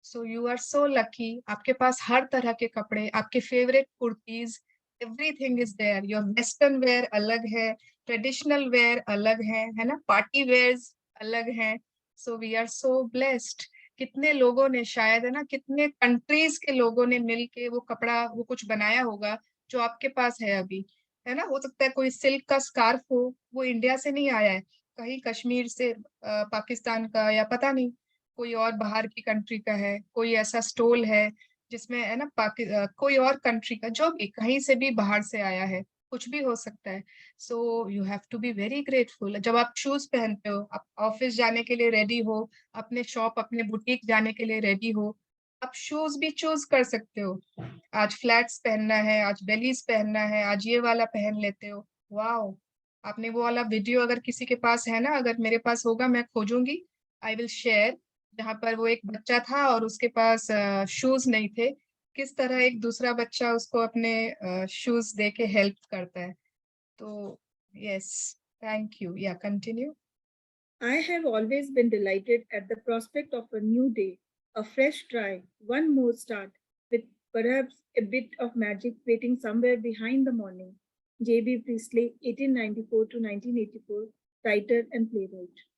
So you are so lucky, आपके पास हर तरह के कपड़े, आपके favourite kurtis, everything is there. Your western wear अलग है, ट्रेडिशनल वेयर अलग है ना, पार्टी वेयर्स अलग है। So we are so blessed. कितने लोगों ने शायद, है ना, कितने कंट्रीज के लोगों ने मिलके वो कपड़ा, वो कुछ बनाया होगा जो आपके पास है अभी, है ना? हो सकता है कोई सिल्क का स्कार्फ हो, वो इंडिया से नहीं आया है, कहीं कश्मीर से, पाकिस्तान का, या पता नहीं कोई और बाहर की कंट्री का है, कोई ऐसा स्टोल है जिसमें, है ना, कोई और कंट्री का, जो भी कहीं से भी बाहर से आया है, कुछ भी हो सकता है। So you have to be very grateful. जब आप शूज पहनते हो, आप ऑफिस जाने के लिए रेडी हो, अपने शॉप, अपने बुटीक जाने के लिए रेडी हो, आप शूज भी चूज कर सकते हो। आज फ्लैट्स पहनना है, आज बेलीज पहनना है, आज ये वाला पहन लेते हो। वाओ, आपने वो वाला वीडियो अगर किसी के पास है ना, अगर मेरे पास होगा मैं खोजूंगी, आई विल शेयर, जहाँ पर वो एक बच्चा था और उसके पास शूज नहीं थे, किस तरह एक दूसरा बच्चा उसको अपने शूज दे के हेल्प करता है। तो यस, थैंक यू। या continue. I have always been delighted at the prospect of a new day, a fresh try, one more start, with perhaps a bit of magic waiting somewhere behind the morning. J.B. Priestley, 1894 to 1984, writer and playwright.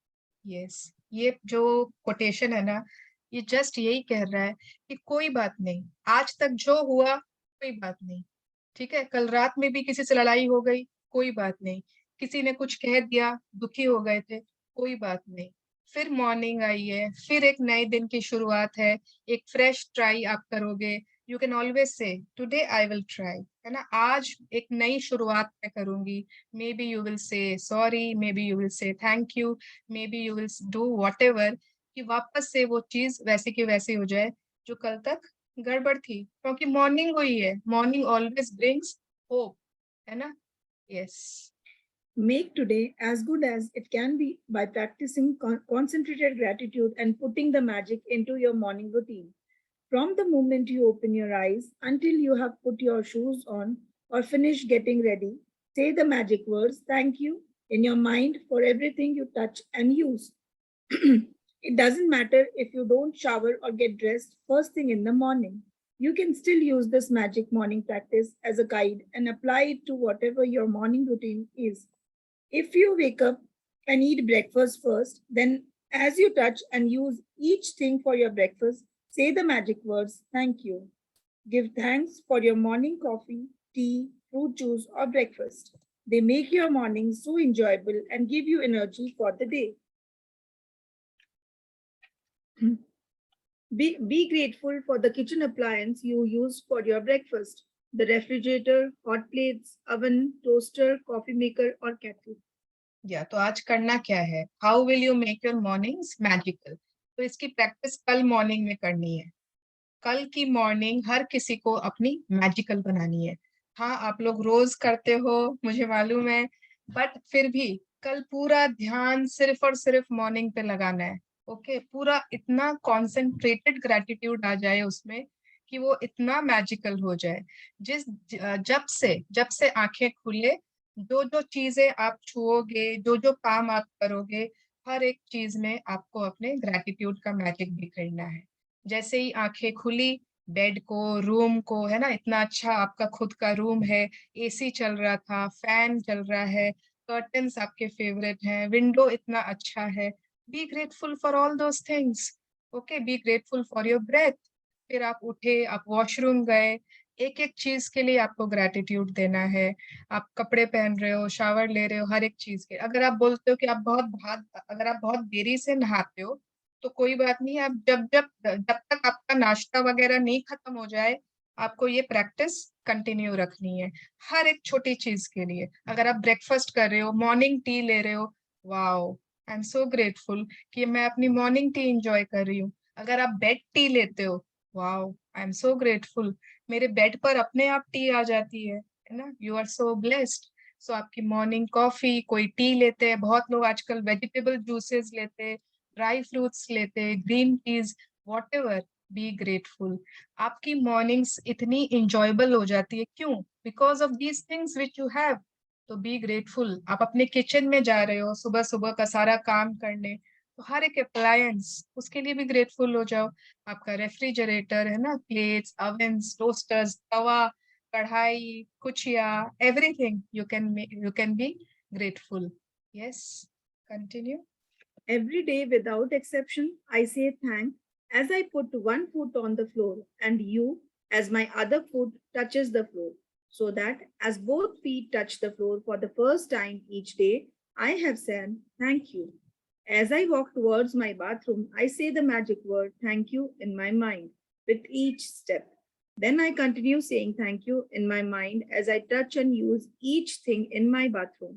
Yes, ये जो quotation है ना, ये just यही कह रहा है कि कोई बात नहीं, आज तक जो हुआ कोई बात नहीं, ठीक है? कल रात में भी किसी से लड़ाई हो गई, कोई बात नहीं, किसी ने कुछ कह दिया, दुखी हो गए थे, कोई बात नहीं, फिर मॉर्निंग आई है, फिर एक नए दिन की शुरुआत है, एक फ्रेश ट्राई आप करोगे। You can always say today I will try, है ना? आज एक नई शुरुआत मैं करूंगी। May be you will say sorry, may be you will say thank you, may be you will do whatever, कि वापस से वो चीज वैसे की वैसी हो जाए जो कल तक गड़बड़ थी, क्योंकि मॉर्निंग हुई है। मॉर्निंग ऑलवेज ब्रिंग्स होप, है ना? Yes. Make today as good as it can be by practicing concentrated gratitude and putting the magic into your morning routine. From the moment you open your eyes until you have put your shoes on or finished getting ready, say the magic words, thank you, in your mind for everything you touch and use. It doesn't matter if you don't shower or get dressed first thing in the morning. You can still use this magic morning practice as a guide and apply it to whatever your morning routine is. If you wake up and eat breakfast first, then as you touch and use each thing for your breakfast, say the magic words, thank you. Give thanks for your morning coffee, tea, fruit juice, or breakfast. They make your morning so enjoyable and give you energy for the day. Be grateful for the kitchen appliance you use for your breakfast, the refrigerator, hot plates, oven, toaster, coffee maker, or kettle. या तो आज करना क्या है? How will you make your mornings magical? तो इसकी practice कल morning में करनी है। कल की मॉर्निंग हर किसी को अपनी मैजिकल बनानी है। हाँ, आप लोग रोज करते हो, मुझे मालूम है, बट फिर भी कल पूरा ध्यान सिर्फ और सिर्फ मॉर्निंग पे लगाना है। ओके, पूरा इतना कॉन्सेंट्रेटेड ग्रेटिट्यूड आ जाए उसमें कि वो इतना मैजिकल हो जाए। जब से आंखें खुले, जो जो चीजें आप छुओगे, जो जो काम आप करोगे, हर एक चीज में आपको अपने ग्रेटिट्यूड का मैजिक दिखाना है। जैसे ही आंखें खुली, बेड को, रूम को, है ना, इतना अच्छा आपका खुद का रूम है, एसी चल रहा था, फैन चल रहा है, कर्टन्स आपके फेवरेट हैं, विंडो इतना अच्छा है। Be grateful for all those things. Okay, be grateful for your breath. फिर आप उठे, आप वॉशरूम गए, एक एक चीज के लिए आपको ग्रेटिट्यूड देना है। आप कपड़े पहन रहे हो, शावर ले रहे हो, हर एक चीज के। अगर आप बोलते हो कि अगर आप बहुत देरी से नहाते हो, तो कोई बात नहीं, आप जब तक आपका नाश्ता वगैरह नहीं खत्म हो जाए, आपको ये प्रैक्टिस कंटिन्यू रखनी है हर एक छोटी चीज के लिए। अगर आप ब्रेकफास्ट कर रहे हो, मॉर्निंग टी ले रहे हो, wow, I am so grateful कि मैं अपनी मॉर्निंग टी एंजॉय कर रही हूँ। अगर आप बेड टी लेते हो, wow, I am so grateful, मेरे बेड पर अपने आप टी आ जाती है ना, यू आर सो ब्लेस्ड। सो आपकी मॉर्निंग कॉफी, कोई टी लेते हैं, बहुत लोग आजकल वेजिटेबल जूसेस लेते हैं, ड्राई फ्रूट्स लेते हैं, green teas, whatever, be grateful. आपकी मॉर्निंग्स इतनी इंजॉयबल हो जाती है। क्यों? Because of these things which you have. तो बी ग्रेटफुल। आप अपने किचन में जा रहे हो सुबह सुबह का सारा काम करने, तो हर एक अप्लायंस, उसके लिए भी ग्रेटफुल हो जाओ। आपका रेफ्रिजरेटर है ना, प्लेट्स, ovens, टोस्टर्स, तवा, कढ़ाई, कुचिया, everything you can be grateful. Yes, continue. Every day without exception, I say thank as I put one foot on the floor and you, as my other foot touches the floor, so that as both feet touch the floor for the first time each day, I have said thank you. As I walk towards my bathroom, I say the magic word thank you in my mind with each step. Then I continue saying thank you in my mind as I touch and use each thing in my bathroom.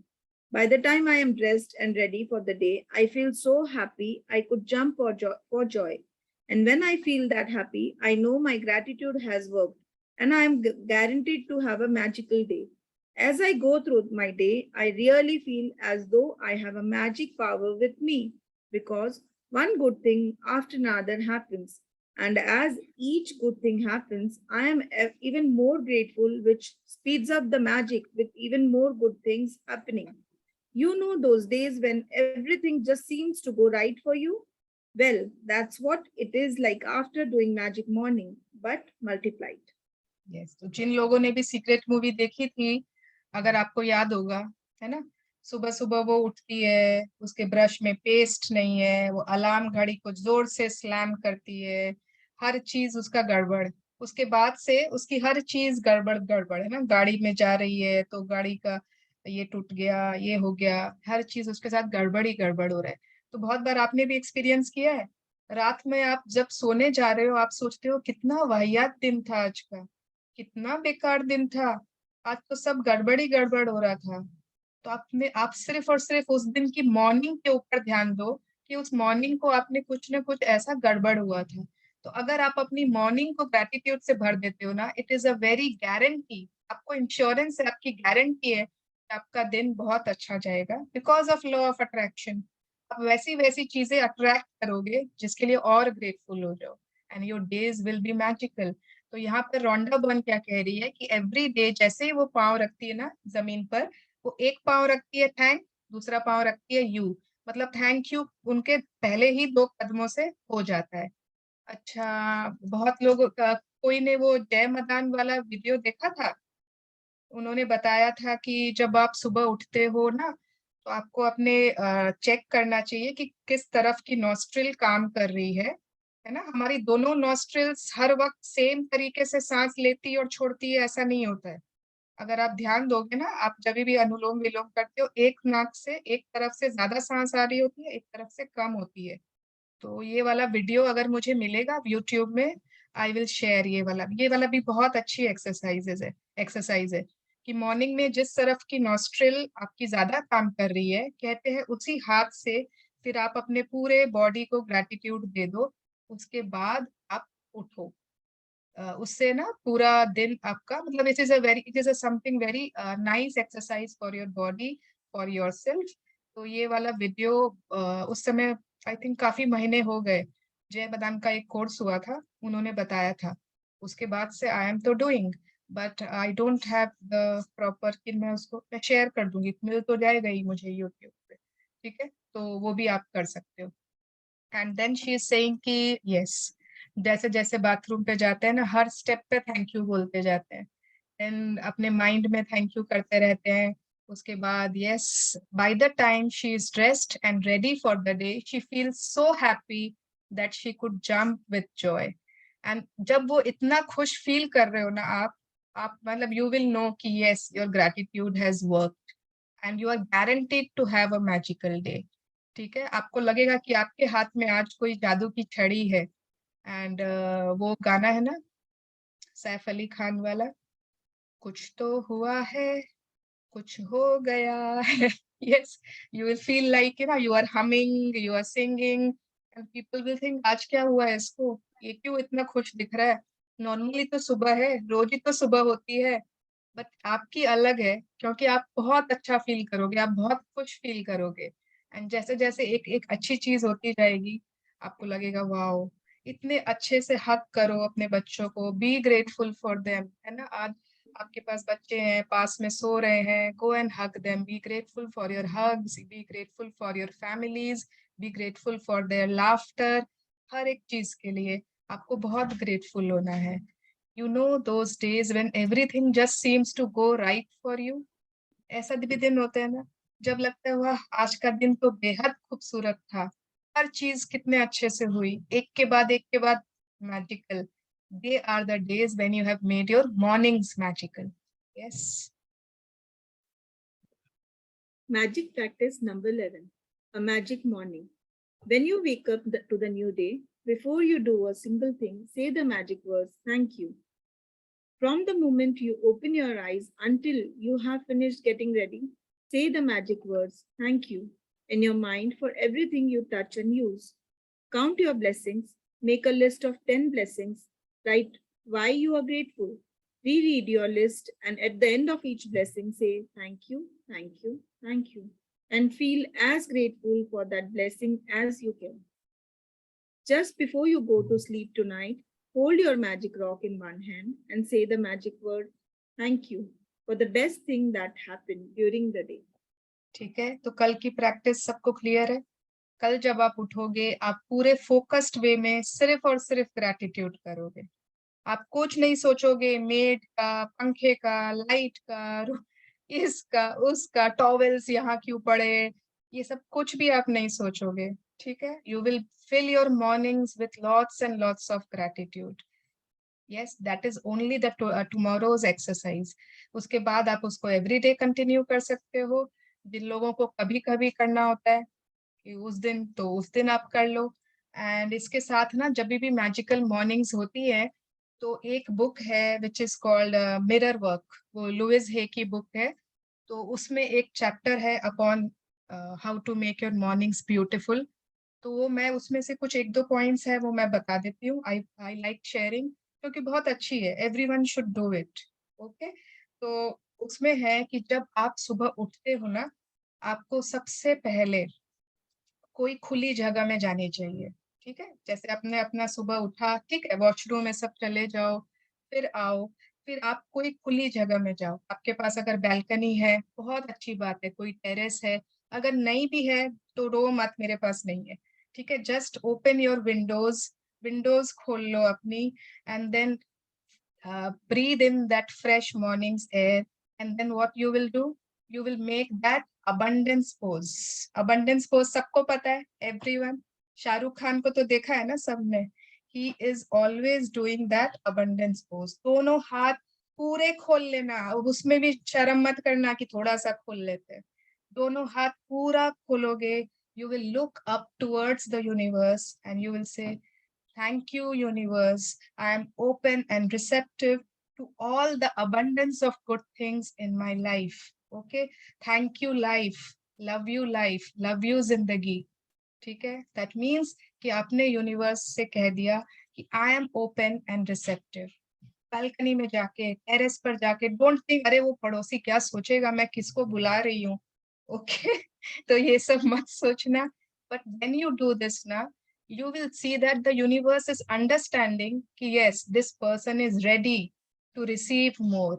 By the time I am dressed and ready for the day, I feel so happy I could jump for joy. And when I feel that happy, I know my gratitude has worked and I am guaranteed to have a magical day. As I go through my day, I really feel as though I have a magic power with me because one good thing after another happens. And as each good thing happens, I am even more grateful, which speeds up the magic with even more good things happening. You know those days when everything just seems to go right for you? Well, that's what it is like after doing Magic Morning, but multiplied. Yes, तो जिन लोगों ने भी secret movie देखी थी, अगर आपको याद होगा, है ना, सुबह सुबह वो उठती है, उसके ब्रश में पेस्ट नहीं है, वो अलार्म घड़ी को जोर से स्लैम करती है, हर चीज उसका गड़बड़। उसके बाद से उसकी हर चीज गड़बड़ गड़बड़, है ना, गाड़ी में जा रही है तो गाड़ी का ये टूट गया, ये हो गया, हर चीज उसके साथ गड़बड़ ही गड़बड़ हो रहा है। तो बहुत बार आपने भी एक्सपीरियंस किया है, रात में आप जब सोने जा रहे हो, आप सोचते हो कितना वाहियात दिन था आज का, कितना बेकार दिन था, आज तो सब गड़बड़ ही गड़बड़ हो रहा था। तो आप सिर्फ और सिर्फ उस दिन की मॉर्निंग के ऊपर ध्यान दो कि उस मॉर्निंग को आपने कुछ ना कुछ ऐसा गड़बड़ हुआ था। तो अगर आप अपनी मॉर्निंग को ग्रेटिट्यूड से भर देते हो ना, it is a very guarantee, आपको इंश्योरेंस है, आपकी गारंटी है कि आपका दिन बहुत अच्छा जाएगा because of law of attraction. आप वैसी वैसी चीजें अट्रैक्ट करोगे जिसके लिए और ग्रेटफुल हो जाओ, and your days will be magical. तो यहाँ पर रोंडा बर्न क्या कह रही है कि एवरी डे जैसे ही वो पाँव रखती है ना जमीन पर, वो एक पाँव रखती है थैंक, दूसरा पाँव रखती है यू, मतलब थैंक यू उनके पहले ही 2 कदमों से हो जाता है। अच्छा, बहुत लोगों का, कोई ने वो जय मदान वाला वीडियो देखा था? उन्होंने बताया था कि जब आप सुबह उठते हो ना, तो आपको अपने चेक करना चाहिए कि किस तरफ की नॉस्ट्रिल काम कर रही है ना। हमारी दोनों नॉस्ट्रिल्स हर वक्त सेम तरीके से सांस लेती और छोड़ती है, ऐसा नहीं होता है। अगर आप ध्यान दोगे ना, आप जब भी अनुलोम विलोम करते हो, एक नाक से एक तरफ से ज्यादा सांस आ रही होती है, एक तरफ से कम होती है। तो ये वाला वीडियो अगर मुझे मिलेगा यूट्यूब में, आई विल शेयर। ये वाला भी बहुत अच्छी एक्सरसाइज है कि मॉर्निंग में जिस तरफ की नॉस्ट्रिल आपकी ज्यादा काम कर रही है, कहते हैं उसी हाथ से फिर आप अपने पूरे बॉडी को ग्रेटिट्यूड दे दो, उसके बाद आप उठो। उससे ना पूरा दिन आपका, मतलब it is a something very nice exercise for your body, for your self, तो ये वाला वीडियो उस समय आई थिंक काफी महीने हो गए, जय बदान का एक कोर्स हुआ था, उन्होंने बताया था। उसके बाद से आई एम तो doing, but I don't have the proper कि मैं उसको मैं शेयर कर दूंगी, मिल तो जाएगा ही मुझे यूट्यूब पे, ठीक है, तो वो भी आप कर सकते हो। And then she is saying कि यस, जैसे जैसे बाथरूम पे जाते हैं ना, हर स्टेप पे थैंक यू बोलते जाते हैं, देन अपने माइंड में थैंक यू करते रहते हैं। उसके बाद yes, by the time she is dressed and ready for the day, she feels so happy that she could jump with Joy. And जब वो इतना खुश फील कर रहे हो ना आप मतलब यू विल नो कि yes, your gratitude has worked and you are guaranteed to have a magical day. ठीक है, आपको लगेगा कि आपके हाथ में आज कोई जादू की छड़ी है। एंड वो गाना है ना सैफ अली खान वाला, कुछ तो हुआ है, कुछ हो गया है। yes, you will feel like you are humming, you are singing, and people will think आज क्या हुआ है इसको, ये क्यों इतना खुश दिख रहा है, नॉर्मली तो सुबह है, रोज ही तो सुबह होती है, बट आपकी अलग है, क्योंकि आप बहुत अच्छा फील करोगे, आप बहुत खुश फील करोगे। एंड जैसे जैसे एक एक अच्छी चीज होती जाएगी, आपको लगेगा वाओ, इतने अच्छे से हक करो अपने बच्चों को, बी ग्रेटफुल फॉर देम, है ना। आज आपके पास बच्चे हैं, पास में सो रहे हैं, go and hug them, be grateful for your hugs, be grateful for your families, be grateful for their laughter. हर एक चीज के लिए आपको बहुत ग्रेटफुल होना है। You know those days when everything just seems to go right for you? ऐसा भी दिन होते हैं ना, जब लगता है वाह, आज का दिन तो बेहद खूबसूरत था, हर चीज कितने अच्छे से हुई, एक के बाद magical. They are the days when you have made your mornings magical. Yes. Magic practice number 11, a magic morning. When you wake up to the new day, before you do a single thing, say the magic words, thank you. From the moment you open your eyes until you have finished getting ready, say the magic words, thank you, in your mind for everything you touch and use. Count your blessings, make a list of 10 blessings, write why you are grateful. Reread your list, and at the end of each blessing, say thank you, thank you, thank you, and feel as grateful for that blessing as you can. Just before you go to sleep tonight, hold your magic rock in one hand and say the magic word, thank you, for the best thing that happened during the day. ठीक है, तो कल की practice सबको clear है। कल जब आप उठोगे, आप पूरे फोकस्ड वे में सिर्फ और सिर्फ ग्रैटिट्यूड करोगे, आप कुछ नहीं सोचोगे मेड का, पंखे का, लाइट का, इसका उसका, टॉवेल्स यहाँ क्यों पड़े, ये सब कुछ भी आप नहीं सोचोगे। ठीक है, you will fill your mornings with lots and lots of gratitude. Yes, that is only the tomorrow's exercise. उसके बाद आप उसको everyday continue कर सकते हो। जिन लोगों को कभी कभी करना होता है कि उस दिन आप कर लो। एंड इसके साथ ना, जब भी मैजिकल मॉर्निंग्स होती है, तो एक बुक है which is called mirror work, वो लुइस हे की बुक है। तो उसमें एक चैप्टर है upon how to make your mornings beautiful. तो वो मैं उसमें से कुछ 1-2 पॉइंट्स है वो मैं बता देती हूँ। आई लाइक शेयरिंग, क्योंकि बहुत अच्छी है, everyone should do it. Okay, तो उसमें है कि जब आप सुबह उठते हो ना, आपको सबसे पहले कोई खुली जगह में जानी चाहिए। ठीक है, जैसे आपने अपना सुबह उठा, ठीक है, वॉशरूम में सब चले जाओ, फिर आओ, फिर आप कोई खुली जगह में जाओ। आपके पास अगर बैल्कनी है, बहुत अच्छी बात है, कोई टेरेस है, अगर नहीं भी है तो रो मत, मेरे पास नहीं है, ठीक है, just open your windows, windows खोल लो अपनी, and then breathe in that fresh morning's air, and then what you will do, you will make that abundance pose. Abundance pose सबको पता है, everyone. शाहरुख खान को तो देखा है ना सबने, he is always doing that abundance pose. दोनों हाथ पूरे खोल लेना, उसमें भी शर्म मत करना कि थोड़ा सा खोल लेते हैं, दोनों हाथ पूरा खोलोगे। You will look up towards the universe and you will say, thank you, universe. I am open and receptive to all the abundance of good things in my life. Okay? Thank you, life. Love you, life. Love you, जिंदगी. ठीक है? That means कि आपने universe से कह दिया कि I am open and receptive. Balcony में जाके, टेरेस पर जाके, डोंट थिंक अरे वो पड़ोसी क्या सोचेगा, मैं किसको बुला रही हूँ। ओके, तो ये सब मत सोचना, but when you do this ना, you will see that the universe is understanding कि yes, this person is ready to receive more.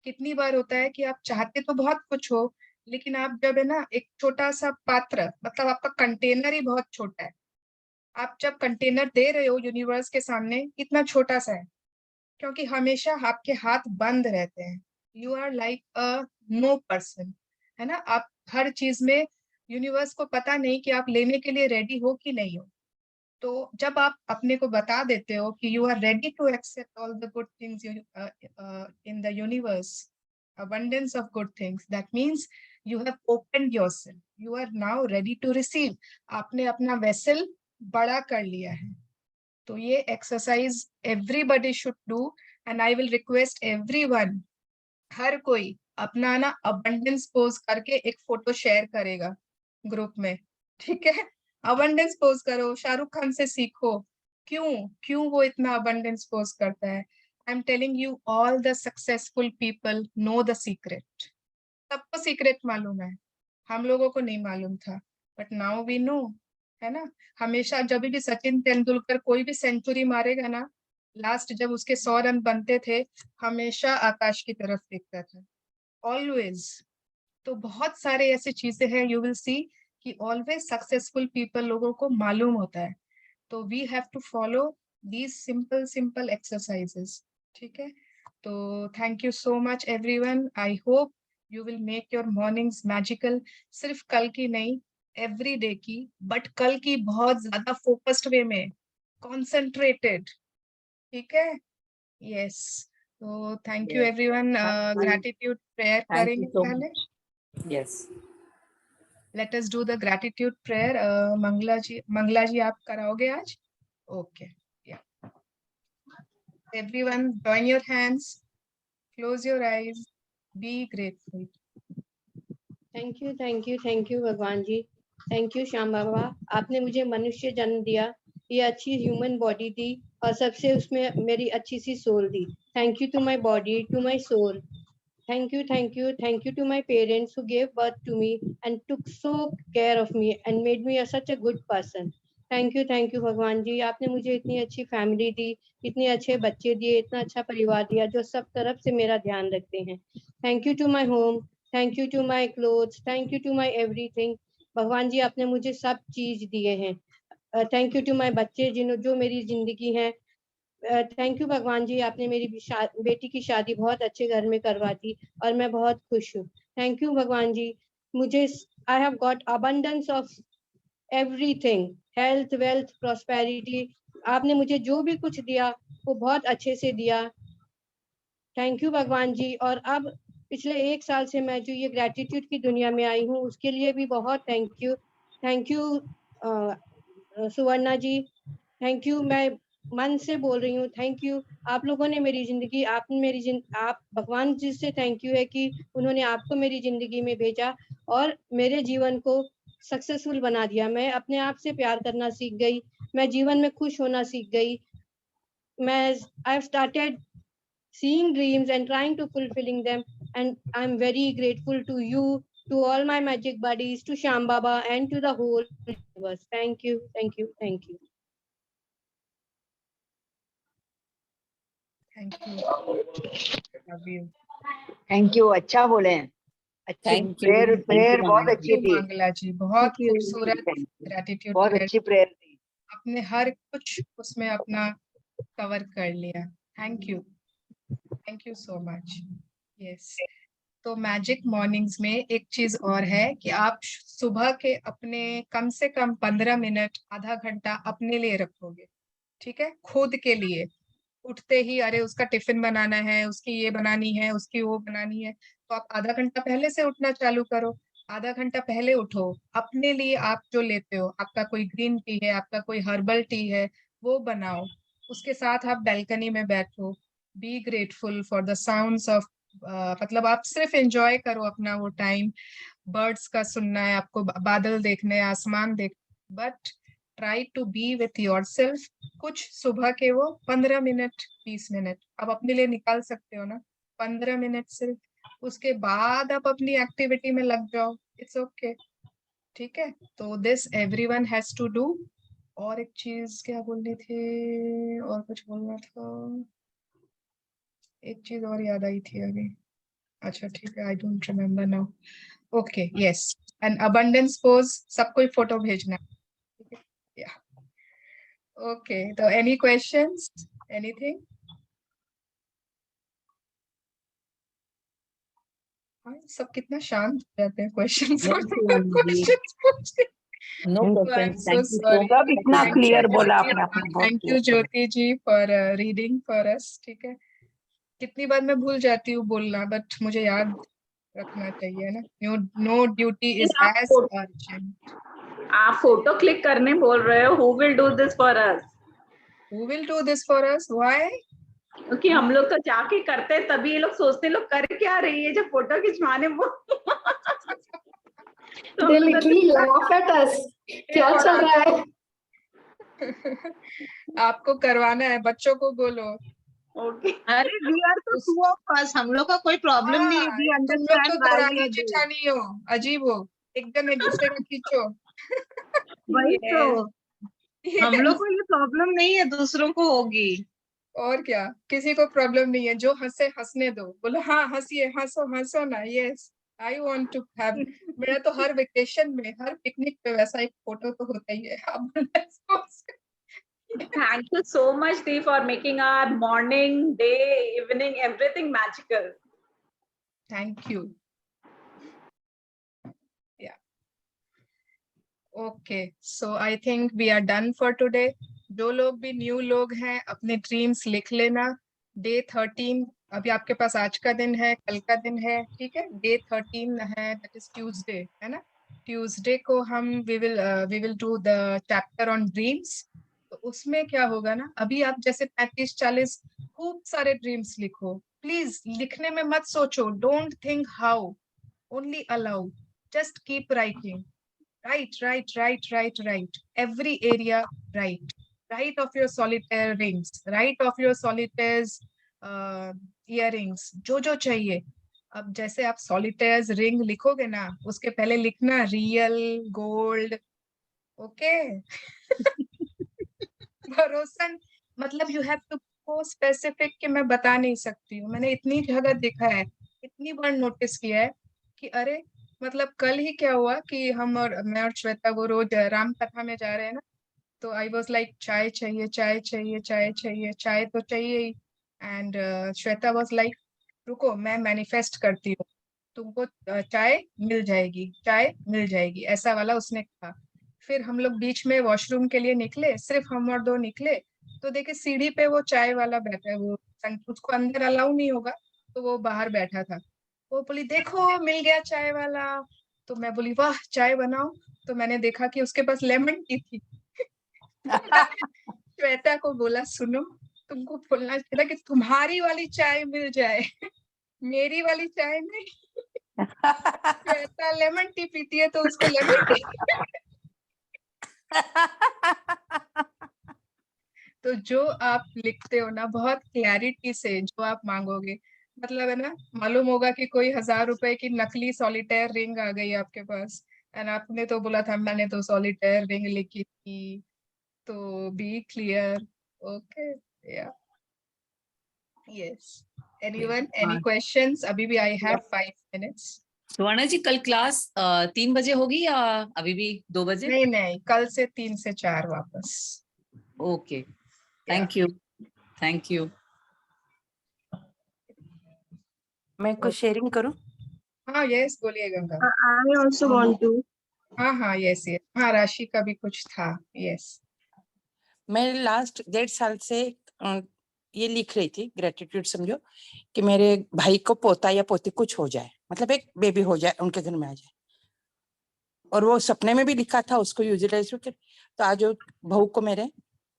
कितनी बार होता है कि आप चाहते तो बहुत कुछ हो, लेकिन आप जब है ना एक छोटा सा पात्र, मतलब आपका कंटेनर ही बहुत छोटा है, आप जब कंटेनर दे रहे हो यूनिवर्स के सामने, इतना छोटा सा है, क्योंकि हमेशा आपके हाथ बंद रहते हैं. You are like a no person, है ना. आप हर चीज में यूनिवर्स को पता नहीं कि आप लेने के लिए रेडी हो कि नहीं हो. तो जब आप अपने को बता देते हो कि you are ready to accept all the good things in the universe, abundance of good things, that means you have opened yourself, you are now ready to receive. आपने अपना वेसल बड़ा कर लिया है. तो ये exercise everybody should do, and I will request everyone, हर कोई अपना ना अबंडेंस पोज करके एक फोटो शेयर करेगा ग्रुप में, ठीक है. अबंडेंस पोज करो, शाहरुख खान से सीखो. क्यों वो इतना अबंडेंस पोज करता है. I am telling you, all the successful people know the secret. सबको सीक्रेट मालूम है, हम लोगों को नहीं मालूम था, बट नाउ वी नो, है ना. हमेशा जब भी सचिन तेंदुलकर कोई भी सेंचुरी मारेगा ना, लास्ट जब उसके 100 रन बनते थे, हमेशा आकाश की तरफ देखता था, ऑलवेज. तो बहुत सारे ऐसे चीजें हैं, यू विल सी कि ऑलवेज सक्सेसफुल पीपल लोगों को मालूम होता है. तो we have to follow these simple exercises, ठीक है. तो thank you so much everyone. I hope you will make your mornings magical. सिर्फ कल की नहीं, एवरी डे की, बट कल की बहुत ज्यादा फोकस्ड वे में, कॉन्सेंट्रेटेड, ठीक है. यस, तो thank you everyone. Gratitude prayer करेंगे पहले. Yes, let us do the gratitude prayer. Mangala ji आप कराओगे आज? Okay, yeah. Everyone join your hands, close your eyes, be grateful. Thank you भगवान जी. थैंक यू श्याम बाबा, आपने मुझे मनुष्य जन्म दिया, ये अच्छी ह्यूमन बॉडी दी, और सबसे उसमें मेरी अच्छी सी सोल दी. Thank you to my body, to my soul. Thank you to my parents who gave birth to me and took so care of me and made me such a good person. Thank you भगवान जी, आपने मुझे इतनी अच्छी family दी, इतने अच्छे बच्चे दिए, इतना अच्छा परिवार दिया जो सब तरफ से मेरा ध्यान रखते हैं. Thank you to my home, thank you to my clothes, thank you to my everything. भगवान जी आपने मुझे सब चीज दिए हैं. थैंक यू टू माय बच्चे जो मेरी जिंदगी है. थैंक यू भगवान जी, आपने मेरी बेटी की शादी बहुत अच्छे घर में करवा दी और मैं बहुत खुश हूँ. थैंक यू भगवान जी, मुझे I have got abundance of everything, health, wealth, prosperity. आपने मुझे जो भी कुछ दिया वो बहुत अच्छे से दिया. थैंक यू भगवान जी. और अब पिछले 1 साल से मैं जो ये ग्रेटिट्यूड की दुनिया में आई हूँ उसके लिए भी बहुत thank you Suvarna ji. Thank you, मैं मन से बोल रही हूँ. थैंक यू, आप लोगों ने मेरी जिंदगी, आप भगवान जी से थैंक यू है कि उन्होंने आपको मेरी जिंदगी में भेजा और मेरे जीवन को सक्सेसफुल बना दिया. मैं अपने आप से प्यार करना सीख गई, मैं जीवन में खुश होना सीख गई. I have started seeing dreams and trying to fulfilling them, and I'm very grateful to you, to all my magic buddies, to Shyam Baba and to the whole universe. Thank you. Thank you. Love you. Thank you. अच्छा बोले हैं, अच्छी prayer बहुत अच्छी थी मंगला जी, बहुत खूबसूरत gratitude, बहुत अच्छी प्रेयर थी. आपने हर कुछ उसमें अपना कवर कर लिया. Thank you so much. Yes, तो मैजिक मॉर्निंग्स में एक चीज और है कि आप सुबह के अपने कम से कम 15 मिनट, आधा घंटा अपने लिए रखोगे, ठीक है. खुद के लिए. उठते ही अरे उसका टिफिन बनाना है, उसकी ये बनानी है, उसकी वो बनानी है, तो आप आधा घंटा पहले से उठना चालू करो. आधा घंटा पहले उठो, अपने लिए आप जो लेते हो, आपका कोई ग्रीन टी है, आपका कोई हर्बल टी है, वो बनाओ. उसके साथ आप बैल्कनी में बैठो. B grateful for the sounds of, मतलब आप सिर्फ एंजॉय करो अपना वो टाइम. बर्ड्स का सुनना है आपको, बादल देखने, आसमान देख, but try to be with yourself. कुछ सुबह के वो 15 मिनट, 20 मिनट आप अपने लिए निकाल सकते हो ना, 15 मिनट सिर्फ. उसके बाद आप अपनी एक्टिविटी में लग जाओ, इट्स ओके. ठीक है, तो this everyone has to do. और एक चीज क्या बोलनी थी, और कुछ बोलना था, एक चीज और याद आई थी अभी। अच्छा ठीक है, I don't remember now. Okay yes, N abundance pose, सब कोई फोटो भेजना। या ओके, तो एनी क्वेश्चंस, एनीथिंग? सब कितना शांत हो जाते हैं क्वेश्चन पूछते। No question, So thank you sorry. सब इतना Thank क्लियर you, बोला Jyoti. आपने, आपने बहुत Thank you, Jyoti ji, for reading for us. ठीक है, कितनी बार मैं भूल जाती हूँ बोलना, बट मुझे याद रखना चाहिए ना। No duty is as urgent. आप फोटो क्लिक करने बोल रहे हो, who will do this for us? Who will do this for us? Why? क्योंकि हम लोग तो जाके करते हैं, तभी ये लोग सोचते लोग कर क्या रही है जब फोटो खिंचवाने तो They literally laugh at us. क्या चल रहा है? आपको करवाना है, बच्चों को बोलो। अरे we are the two of us, हम लोग का कोई प्रॉब्लम नहीं है। We तुम लोग तो understand why we Daurani are doing. चिठानी हो, अजीब हो, एकदम एक दूसरे का खींचो। वही तो, हम लोग को ये प्रॉब्लम नहीं है, दूसरों को होगी। और क्या, किसी को प्रॉब्लम नहीं है, जो हंसे हंसने दो, बोलो हाँ हंसिए, हंसो हंसो ना। Yes, I want to have, मेरा तो हर वेकेशन में, हर पिकनिक पे वैसा एक फोटो तो होता ही है। Thank you so much, Dee, for making our morning, day, evening, everything magical. Thank you. Yeah. Okay, so I think we are done for today. जो लोग भी न्यू लोग हैं, अपने ड्रीम्स लिख लेना। डे 13 अभी आपके पास आज का दिन है, कल का दिन है, ठीक है। डे 13 है, दैट इज ट्यूसडे, है ना। ट्यूसडे को हम we will do the chapter on dreams. तो उसमें क्या होगा ना, अभी आप जैसे 35-40 खूब सारे ड्रीम्स लिखो। प्लीज लिखने में मत सोचो, don't think how, only allow, just keep writing. Write every area. Write of your solitaire rings, write of your solitaires earrings, जो चाहिए। अब जैसे आप solitaires ring लिखोगे ना, उसके पहले लिखना रियल गोल्ड, ओके। भरोसा, मतलब you have to go specific, कि मैं बता नहीं सकती हूँ। मैंने इतनी जगह देखा है, इतनी बार नोटिस किया है कि अरे, मतलब कल ही क्या हुआ कि मैं और श्वेता वो रोज राम कथा में जा रहे हैं ना, तो आई वाज लाइक चाय चाहिए, चाय चाहिए, चाय चाहिए, चाय तो चाहिए ही। एंड श्वेता वाज लाइक रुको, मैं मैनिफेस्ट करती हूँ, तुमको चाय मिल जाएगी, चाय मिल जाएगी, ऐसा वाला उसने कहा। फिर हम लोग बीच में वॉशरूम के लिए निकले, सिर्फ हम और दो निकले, तो देखे सीढ़ी पे वो चाय वाला बैठा है, वो उसको अंदर अलाउ नहीं होगा, तो वो बाहर बैठा था। वो बोली देखो मिल गया चाय वाला। तो मैं बोली वाह चाय बनाओ। तो मैंने देखा कि उसके पास लेमन टी थी। श्वेता को बोला सुनो, तुमको बोलना चाहिए कि तुम्हारी वाली चाय मिल जाए, मेरी वाली चाय नहीं। श्वेता लेमन टी पीती है, तो उसको लेमन टी। तो जो आप लिखते हो ना, बहुत क्लैरिटी से जो आप मांगोगे, मतलब है ना, मालूम होगा कि कोई 1000 रुपए की नकली सॉलिटेयर रिंग आ गई आपके पास, एंड आपने तो बोला था मैंने तो सॉलिटेयर रिंग लिखी थी। तो बी क्लियर, ओके, या यस। Anyone, any questions? अभी भी आई हैव 5 मिनट्स। सुवर्णा जी, कल क्लास 3 बजे होगी या अभी भी 2 बजे? नहीं, कल से 3 से 4 वापस। Okay, thank you, thank you. मैं कुछ शेयरिंग करूं? हाँ यस, बोलिए Ganga. I also want to. हाँ यस, हाँ राशि का भी कुछ था, यस। मैं लास्ट 1.5 साल से ये लिख रही थी, ग्रेटिट्यूड समझो, कि मेरे भाई को पोता या पोती कुछ हो जाए, मतलब एक बेबी हो जाए, उनके घर में आ जाए। और वो सपने में भी लिखा था, उसको यूटिलाइज करके। तो आज बहू को मेरे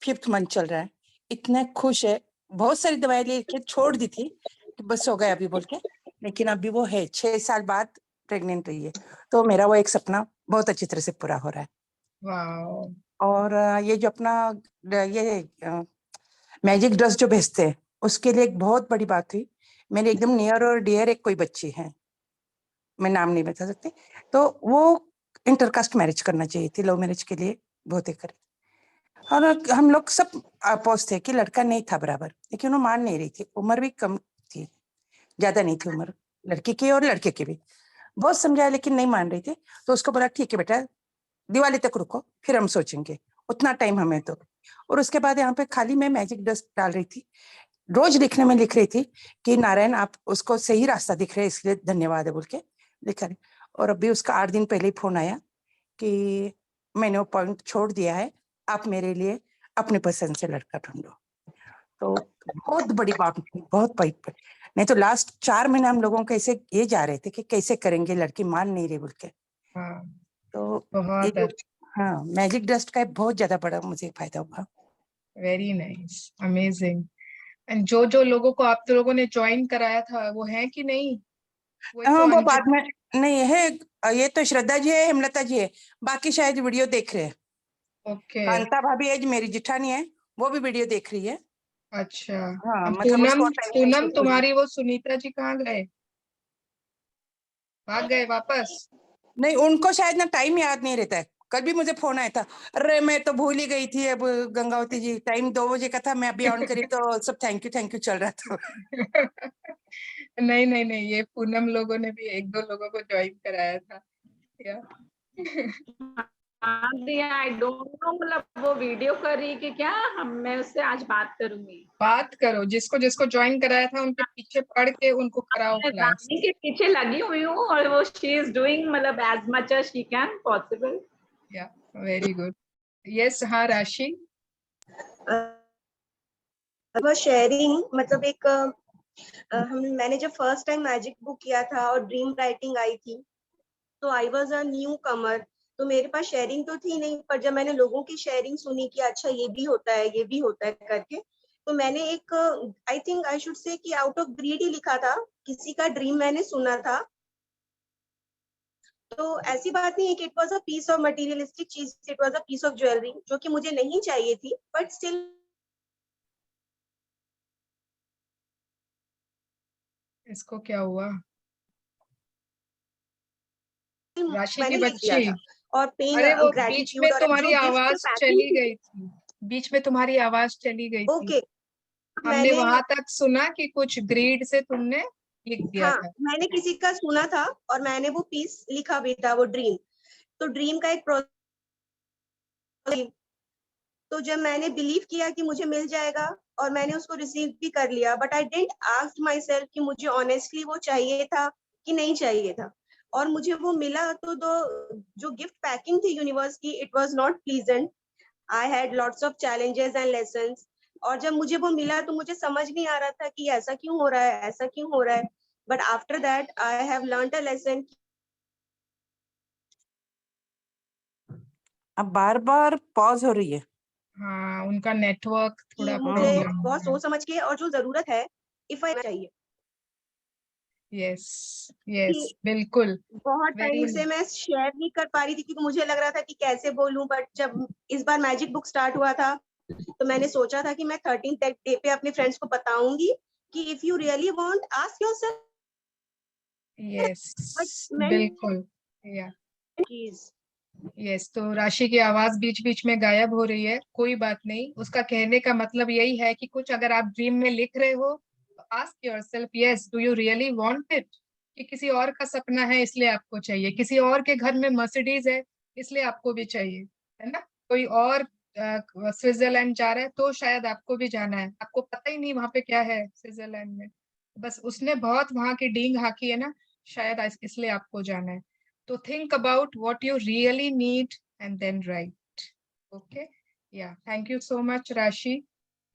5th मंथ चल रहा है, इतने खुश है। बहुत सारी दवाई लेके छोड़ दी थी कि बस हो गया अभी बोल के, लेकिन अभी वो है 6 साल बाद प्रेग्नेंट रही है। तो मेरा वो एक सपना बहुत अच्छी तरह से पूरा हो रहा है। वाओ। और ये जो अपना ये मैजिक ड्रेस जो भेजते हैं, उसके लिए एक बहुत बड़ी बात हुई। मेरे एकदम नियर और डियर एक कोई बच्ची है, मैं नाम नहीं बता सकती, तो वो इंटरकास्ट मैरिज करना चाहिए थी, लव मैरिज के लिए बहुत करे। और हम लोग सब अपोज थे कि लड़का नहीं था बराबर, लेकिन वो मान नहीं रही थी, उम्र भी कम थी, ज्यादा नहीं थी उम्र लड़की की और लड़के की भी। बहुत समझाया लेकिन नहीं मान रही थी, तो उसको बोला ठीक है बेटा दिवाली तक रुको फिर हम सोचेंगे, उतना टाइम हमें तो। और उसके बाद यहाँ पे खाली मैं मैजिक डस्ट डाल रही थी, रोज लिखने में लिख रही थी कि नारायण आप उसको सही रास्ता दिख रहे हैं इसलिए धन्यवाद है बोल के लिखा रही। और अभी उसका 8 दिन पहले ही फोन आया कि मैंने वो पॉइंट छोड़ दिया है, आप मेरे लिए अपनी पसंद से लड़का ढूंढो। तो बहुत बड़ी बात, बहुत बड़ी। नहीं तो लास्ट 4 महीने हम लोगों को ऐसे ये जा रहे थे कि कैसे करेंगे, लड़की मान नहीं रही बोल के। तो बहुत हाँ, मैजिक डस्ट का बहुत ज्यादा बड़ा मुझे फायदा हुआ। Very nice, amazing. एंड जो लोगों को आप लोगों ने ज्वाइन कराया था वो है कि नहीं? वो बाद में नहीं है, ये तो श्रद्धा जी है, हेमलता जी है, बाकी शायद वीडियो देख रहे हैं। ओके। कांता भाभी है, मेरी जिठानी है, वो भी वीडियो देख रही है। अच्छा। हाँ, पूनम, मतलब पूनम तुम्हारी वो सुनीता जी कहाँ गए? भाग गए वापस? नहीं, उनको शायद ना टाइम याद नहीं रहता है। कल भी मुझे फोन आया था, अरे मैं तो भूल ही गई थी, अब गंगावती जी टाइम 2 बजे का था, मैं अभी ऑन करी तो सब थैंक यू चल रहा था। नहीं नहीं नहीं, ये पूनम लोगों ने भी 1-2 लोगों को ज्वाइन कराया था या आई डोंट नो, मतलब वो वीडियो कर रही कि क्या, मैं उससे आज बात करूंगी। बात करो, जिसको जिसको ज्वाइन कराया था उनके पीछे पड़ के उनको कराओ मैं क्लास। रानी के पीछे लगी हुई हूँ और वो शी इज डूइंग मतलब as much as she can possible. Yeah very good. Yes, हाँ राशि। शेयरिंग मतलब एक मैंने जब फर्स्ट टाइम मैजिक बुक किया था और ड्रीम राइटिंग आई थी, तो आई वाज अ न्यू कमर, तो मेरे पास शेयरिंग तो थी नहीं, पर जब मैंने लोगों की शेयरिंग सुनी कि अच्छा ये भी होता है ये भी होता है करके, तो मैंने एक I think I should say कि आउट ऑफ ग्रीड ही लिखा था, किसी का ड्रीम मैंने सुना था। तो ऐसी बात नहीं है कि it was a piece of materialistic चीज, it was a piece of jewellery जो कि मुझे नहीं चाहिए थी, बट स्टिल इसको क्या हुआ? राशि की मैंने लिख दिया बच्ची। था। और पेन अरे वो बीच में ग्रेटिट्यूड और तुम्हारी जो गिफ्ट आवाज पैकिंग चली गई थी, बीच में तुम्हारी आवाज चली गई थी। ओके हमने मैंने वहां तक सुना कि कुछ ग्रीड से तुमने लिख दिया हाँ था। मैंने किसी का सुना था और मैंने वो पीस लिखा भी था, वो ड्रीम। तो ड्रीम का एक तो जब मैंने बिलीव किया कि मुझे मिल जाएगा और मैंने उसको रिसीव भी कर लिया, but I didn't ask my self कि मुझे ऑनेस्टली वो चाहिए था कि नहीं चाहिए था। और मुझे वो मिला तो जो गिफ्ट पैकिंग थी यूनिवर्स की, it was not pleasant. I had lots of challenges and lessons. और जब मुझे वो मिला तो मुझे समझ नहीं आ रहा था कि ऐसा क्यों हो रहा है, ऐसा क्यों हो रहा है। But after that I have learned a lesson. अब बार बार पॉज हो रही है। हाँ, उनका नेटवर्क थोड़ा मुझे प्रॉब्लम बहुत है। सोच समझ के और जो जरूरत है इफ आई चाहिए। यस यस, बिल्कुल। बहुत वेरी टाइम से मैं शेयर नहीं कर पा रही थी क्योंकि मुझे लग रहा था कि कैसे बोलूं, बट जब इस बार मैजिक बुक स्टार्ट हुआ था तो मैंने सोचा था कि मैं 13th डे पे अपने फ्रेंड्स को बताऊंगी कि if you really want ask yourself. Yes बिल्कुल। या प्लीज। यस, तो राशि की आवाज बीच बीच में गायब हो रही है, कोई बात नहीं। उसका कहने का मतलब यही है कि कुछ अगर आप ड्रीम में लिख रहे हो तो ask yourself, yes do you really want it? कि किसी और का सपना है इसलिए आपको चाहिए, किसी और के घर में मर्सिडीज है इसलिए आपको भी चाहिए, है ना? कोई और स्विट्जरलैंड जा रहा है तो शायद आपको भी जाना है, आपको पता ही नहीं वहां पे क्या है स्विट्जरलैंड में, बस उसने बहुत वहां की डींग हाकी है ना, शायद इसलिए आपको जाना है। तो think about what you really need and then write. Okay? Yeah. Thank you so much, Rashi.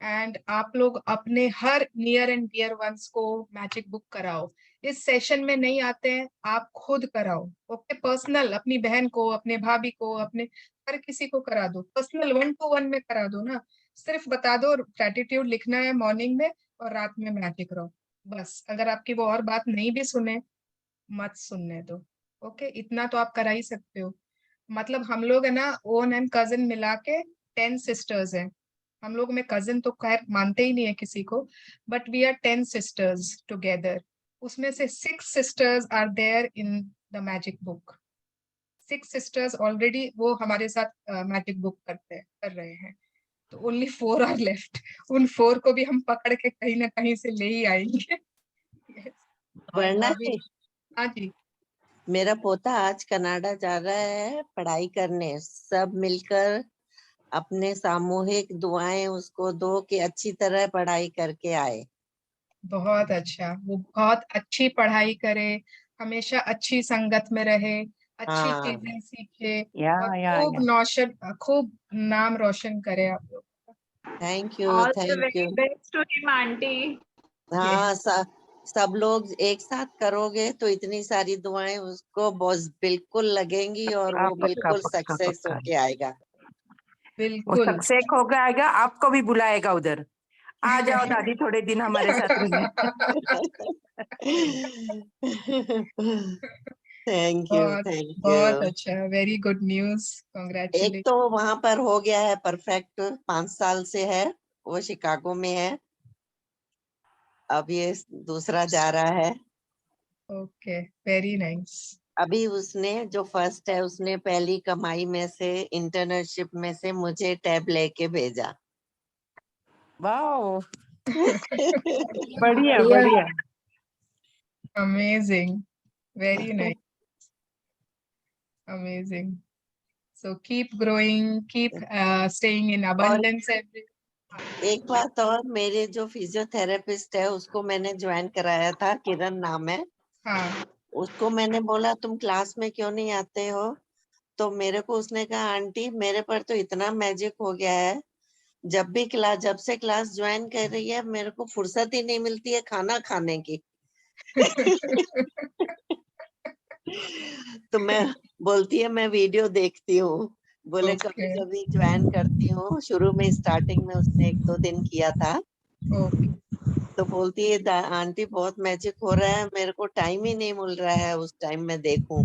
And आप लोग अपने हर near and dear ones को मैजिक बुक कराओ। इस सेशन में नहीं आते हैं, आप खुद कराओ। ओके, पर्सनल, अपनी बहन को, अपने भाभी को, अपने हर किसी को करा दो। पर्सनल 1-to-1 में करा दो ना। सिर्फ बता दो ग्रेटिट्यूड लिखना है मॉर्निंग में और रात में मैजिक करो। बस, अगर आपकी वो और बात नहीं भी सुने, मत सुनने दो। ओके, इतना तो आप करा ही सकते हो। मतलब हम लोग है ना, ओन एंड कजिन मिला के 10 सिस्टर्स हैं। हम लोग में कजिन तो खैर मानते ही नहीं है किसी को, but we are 10 sisters together. उसमें से 6 sisters are there in the magic book. 6 sisters already वो हमारे साथ मैजिक बुक कर रहे हैं, तो ओनली 4 आर लेफ्ट। उन 4 को भी हम पकड़ के कहीं ना कहीं से ले ही आएंगे। Yes. और वरना भाभी, हाँ जी, मेरा पोता आज कनाडा जा रहा है पढ़ाई करने। सब मिलकर अपने सामूहिक दुआएं उसको दो कि अच्छी तरह पढ़ाई करके आए। बहुत अच्छा, वो बहुत अच्छी पढ़ाई करे, हमेशा अच्छी संगत में रहे, अच्छी हाँ चीजें सीखे या और खूब नाम रोशन करे आप लोग। Thank you All the thank very you. best to him, auntie. हाँ सब लोग एक साथ करोगे तो इतनी सारी दुआएं उसको बहुत बिल्कुल लगेंगी और वो बिल्कुल सक्सेस होके आएगा। वो बिल्कुल। सक्सेस हो आएगा, आपको भी बुलाएगा उधर, आ जाओ दादी थोड़े दिन हमारे साथ रहने। थैंक यू बहुत थैंक बहुत यू। अच्छा, वेरी गुड न्यूज, एक कांग्रेचुलेशन। तो वहां पर हो गया है परफेक्ट, 5 साल से है, वो शिकागो में है। अब ये दूसरा जा रहा है। Okay, very nice. अभी उसने जो फर्स्ट है उसने पहली कमाई में से इंटर्नशिप में से मुझे टैब लेके भेजा। वाओ बढ़िया बढ़िया। Amazing, very nice, amazing. So keep growing, keep staying in abundance. एक बात और, मेरे जो फिजियोथेरेपिस्ट है उसको मैंने ज्वाइन कराया था, किरण नाम है। हाँ, उसको मैंने बोला तुम क्लास में क्यों नहीं आते हो, तो मेरे को उसने कहा आंटी मेरे पर तो इतना मैजिक हो गया है, जब से क्लास ज्वाइन कर रही है मेरे को फुर्सत ही नहीं मिलती है खाना खाने की। तो मैं बोलती है मैं वीडियो देखती हूँ, बोले कभी Okay. कभी ज्वाइन करती हूँ। शुरू में स्टार्टिंग में उसने 1-2 दिन किया था। Okay. तो बोलती है आंटी बहुत मैजिक हो रहा है, मेरे को टाइम ही नहीं मिल रहा है उस टाइम में देखूं।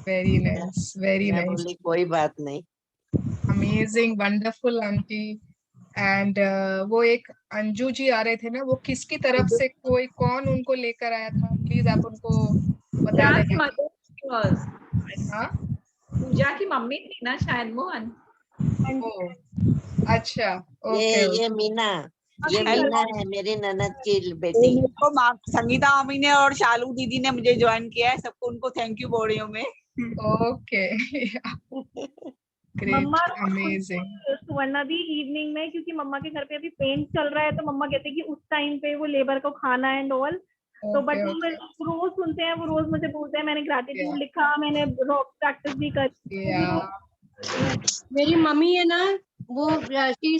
Very nice, very मैं nice. बोली कोई बात नहीं। Amazing, wonderful auntie. And वो एक अंजू जी आ रहे थे ना, वो किसकी तरफ से कौन उनको लेकर आया था, प्लीज आप उनको बता पूजा की देना। Mother was. हाँ, पूजा की मम्मी थी ना शायद, मोहन। ओ, अच्छा, ओके ये मीना, ये मीना है मेरी ननद की बेटी। मेरे को संगीता मामी ने और शालू दीदी ने मुझे ज्वाइन किया है, सबको उनको थैंक यू बोल रही हूँ मैं। ओके, ग्रेट, मम्मा अमेजिंग। सुवर्णा दी इवनिंग में, क्योंकि मम्मा के घर पे अभी पेंट चल रहा है, तो मम्मा कहते हैं कि उस टाइम पे वो लेबर को खाना एंड ऑल, तो बट वो रोज सुनते हैं, वो रोज मुझे बोलते हैं मैंने ग्रैटिट्यूड लिखा, मैंने प्रैक्टिस भी करी। मेरी मम्मी है ना, वो शी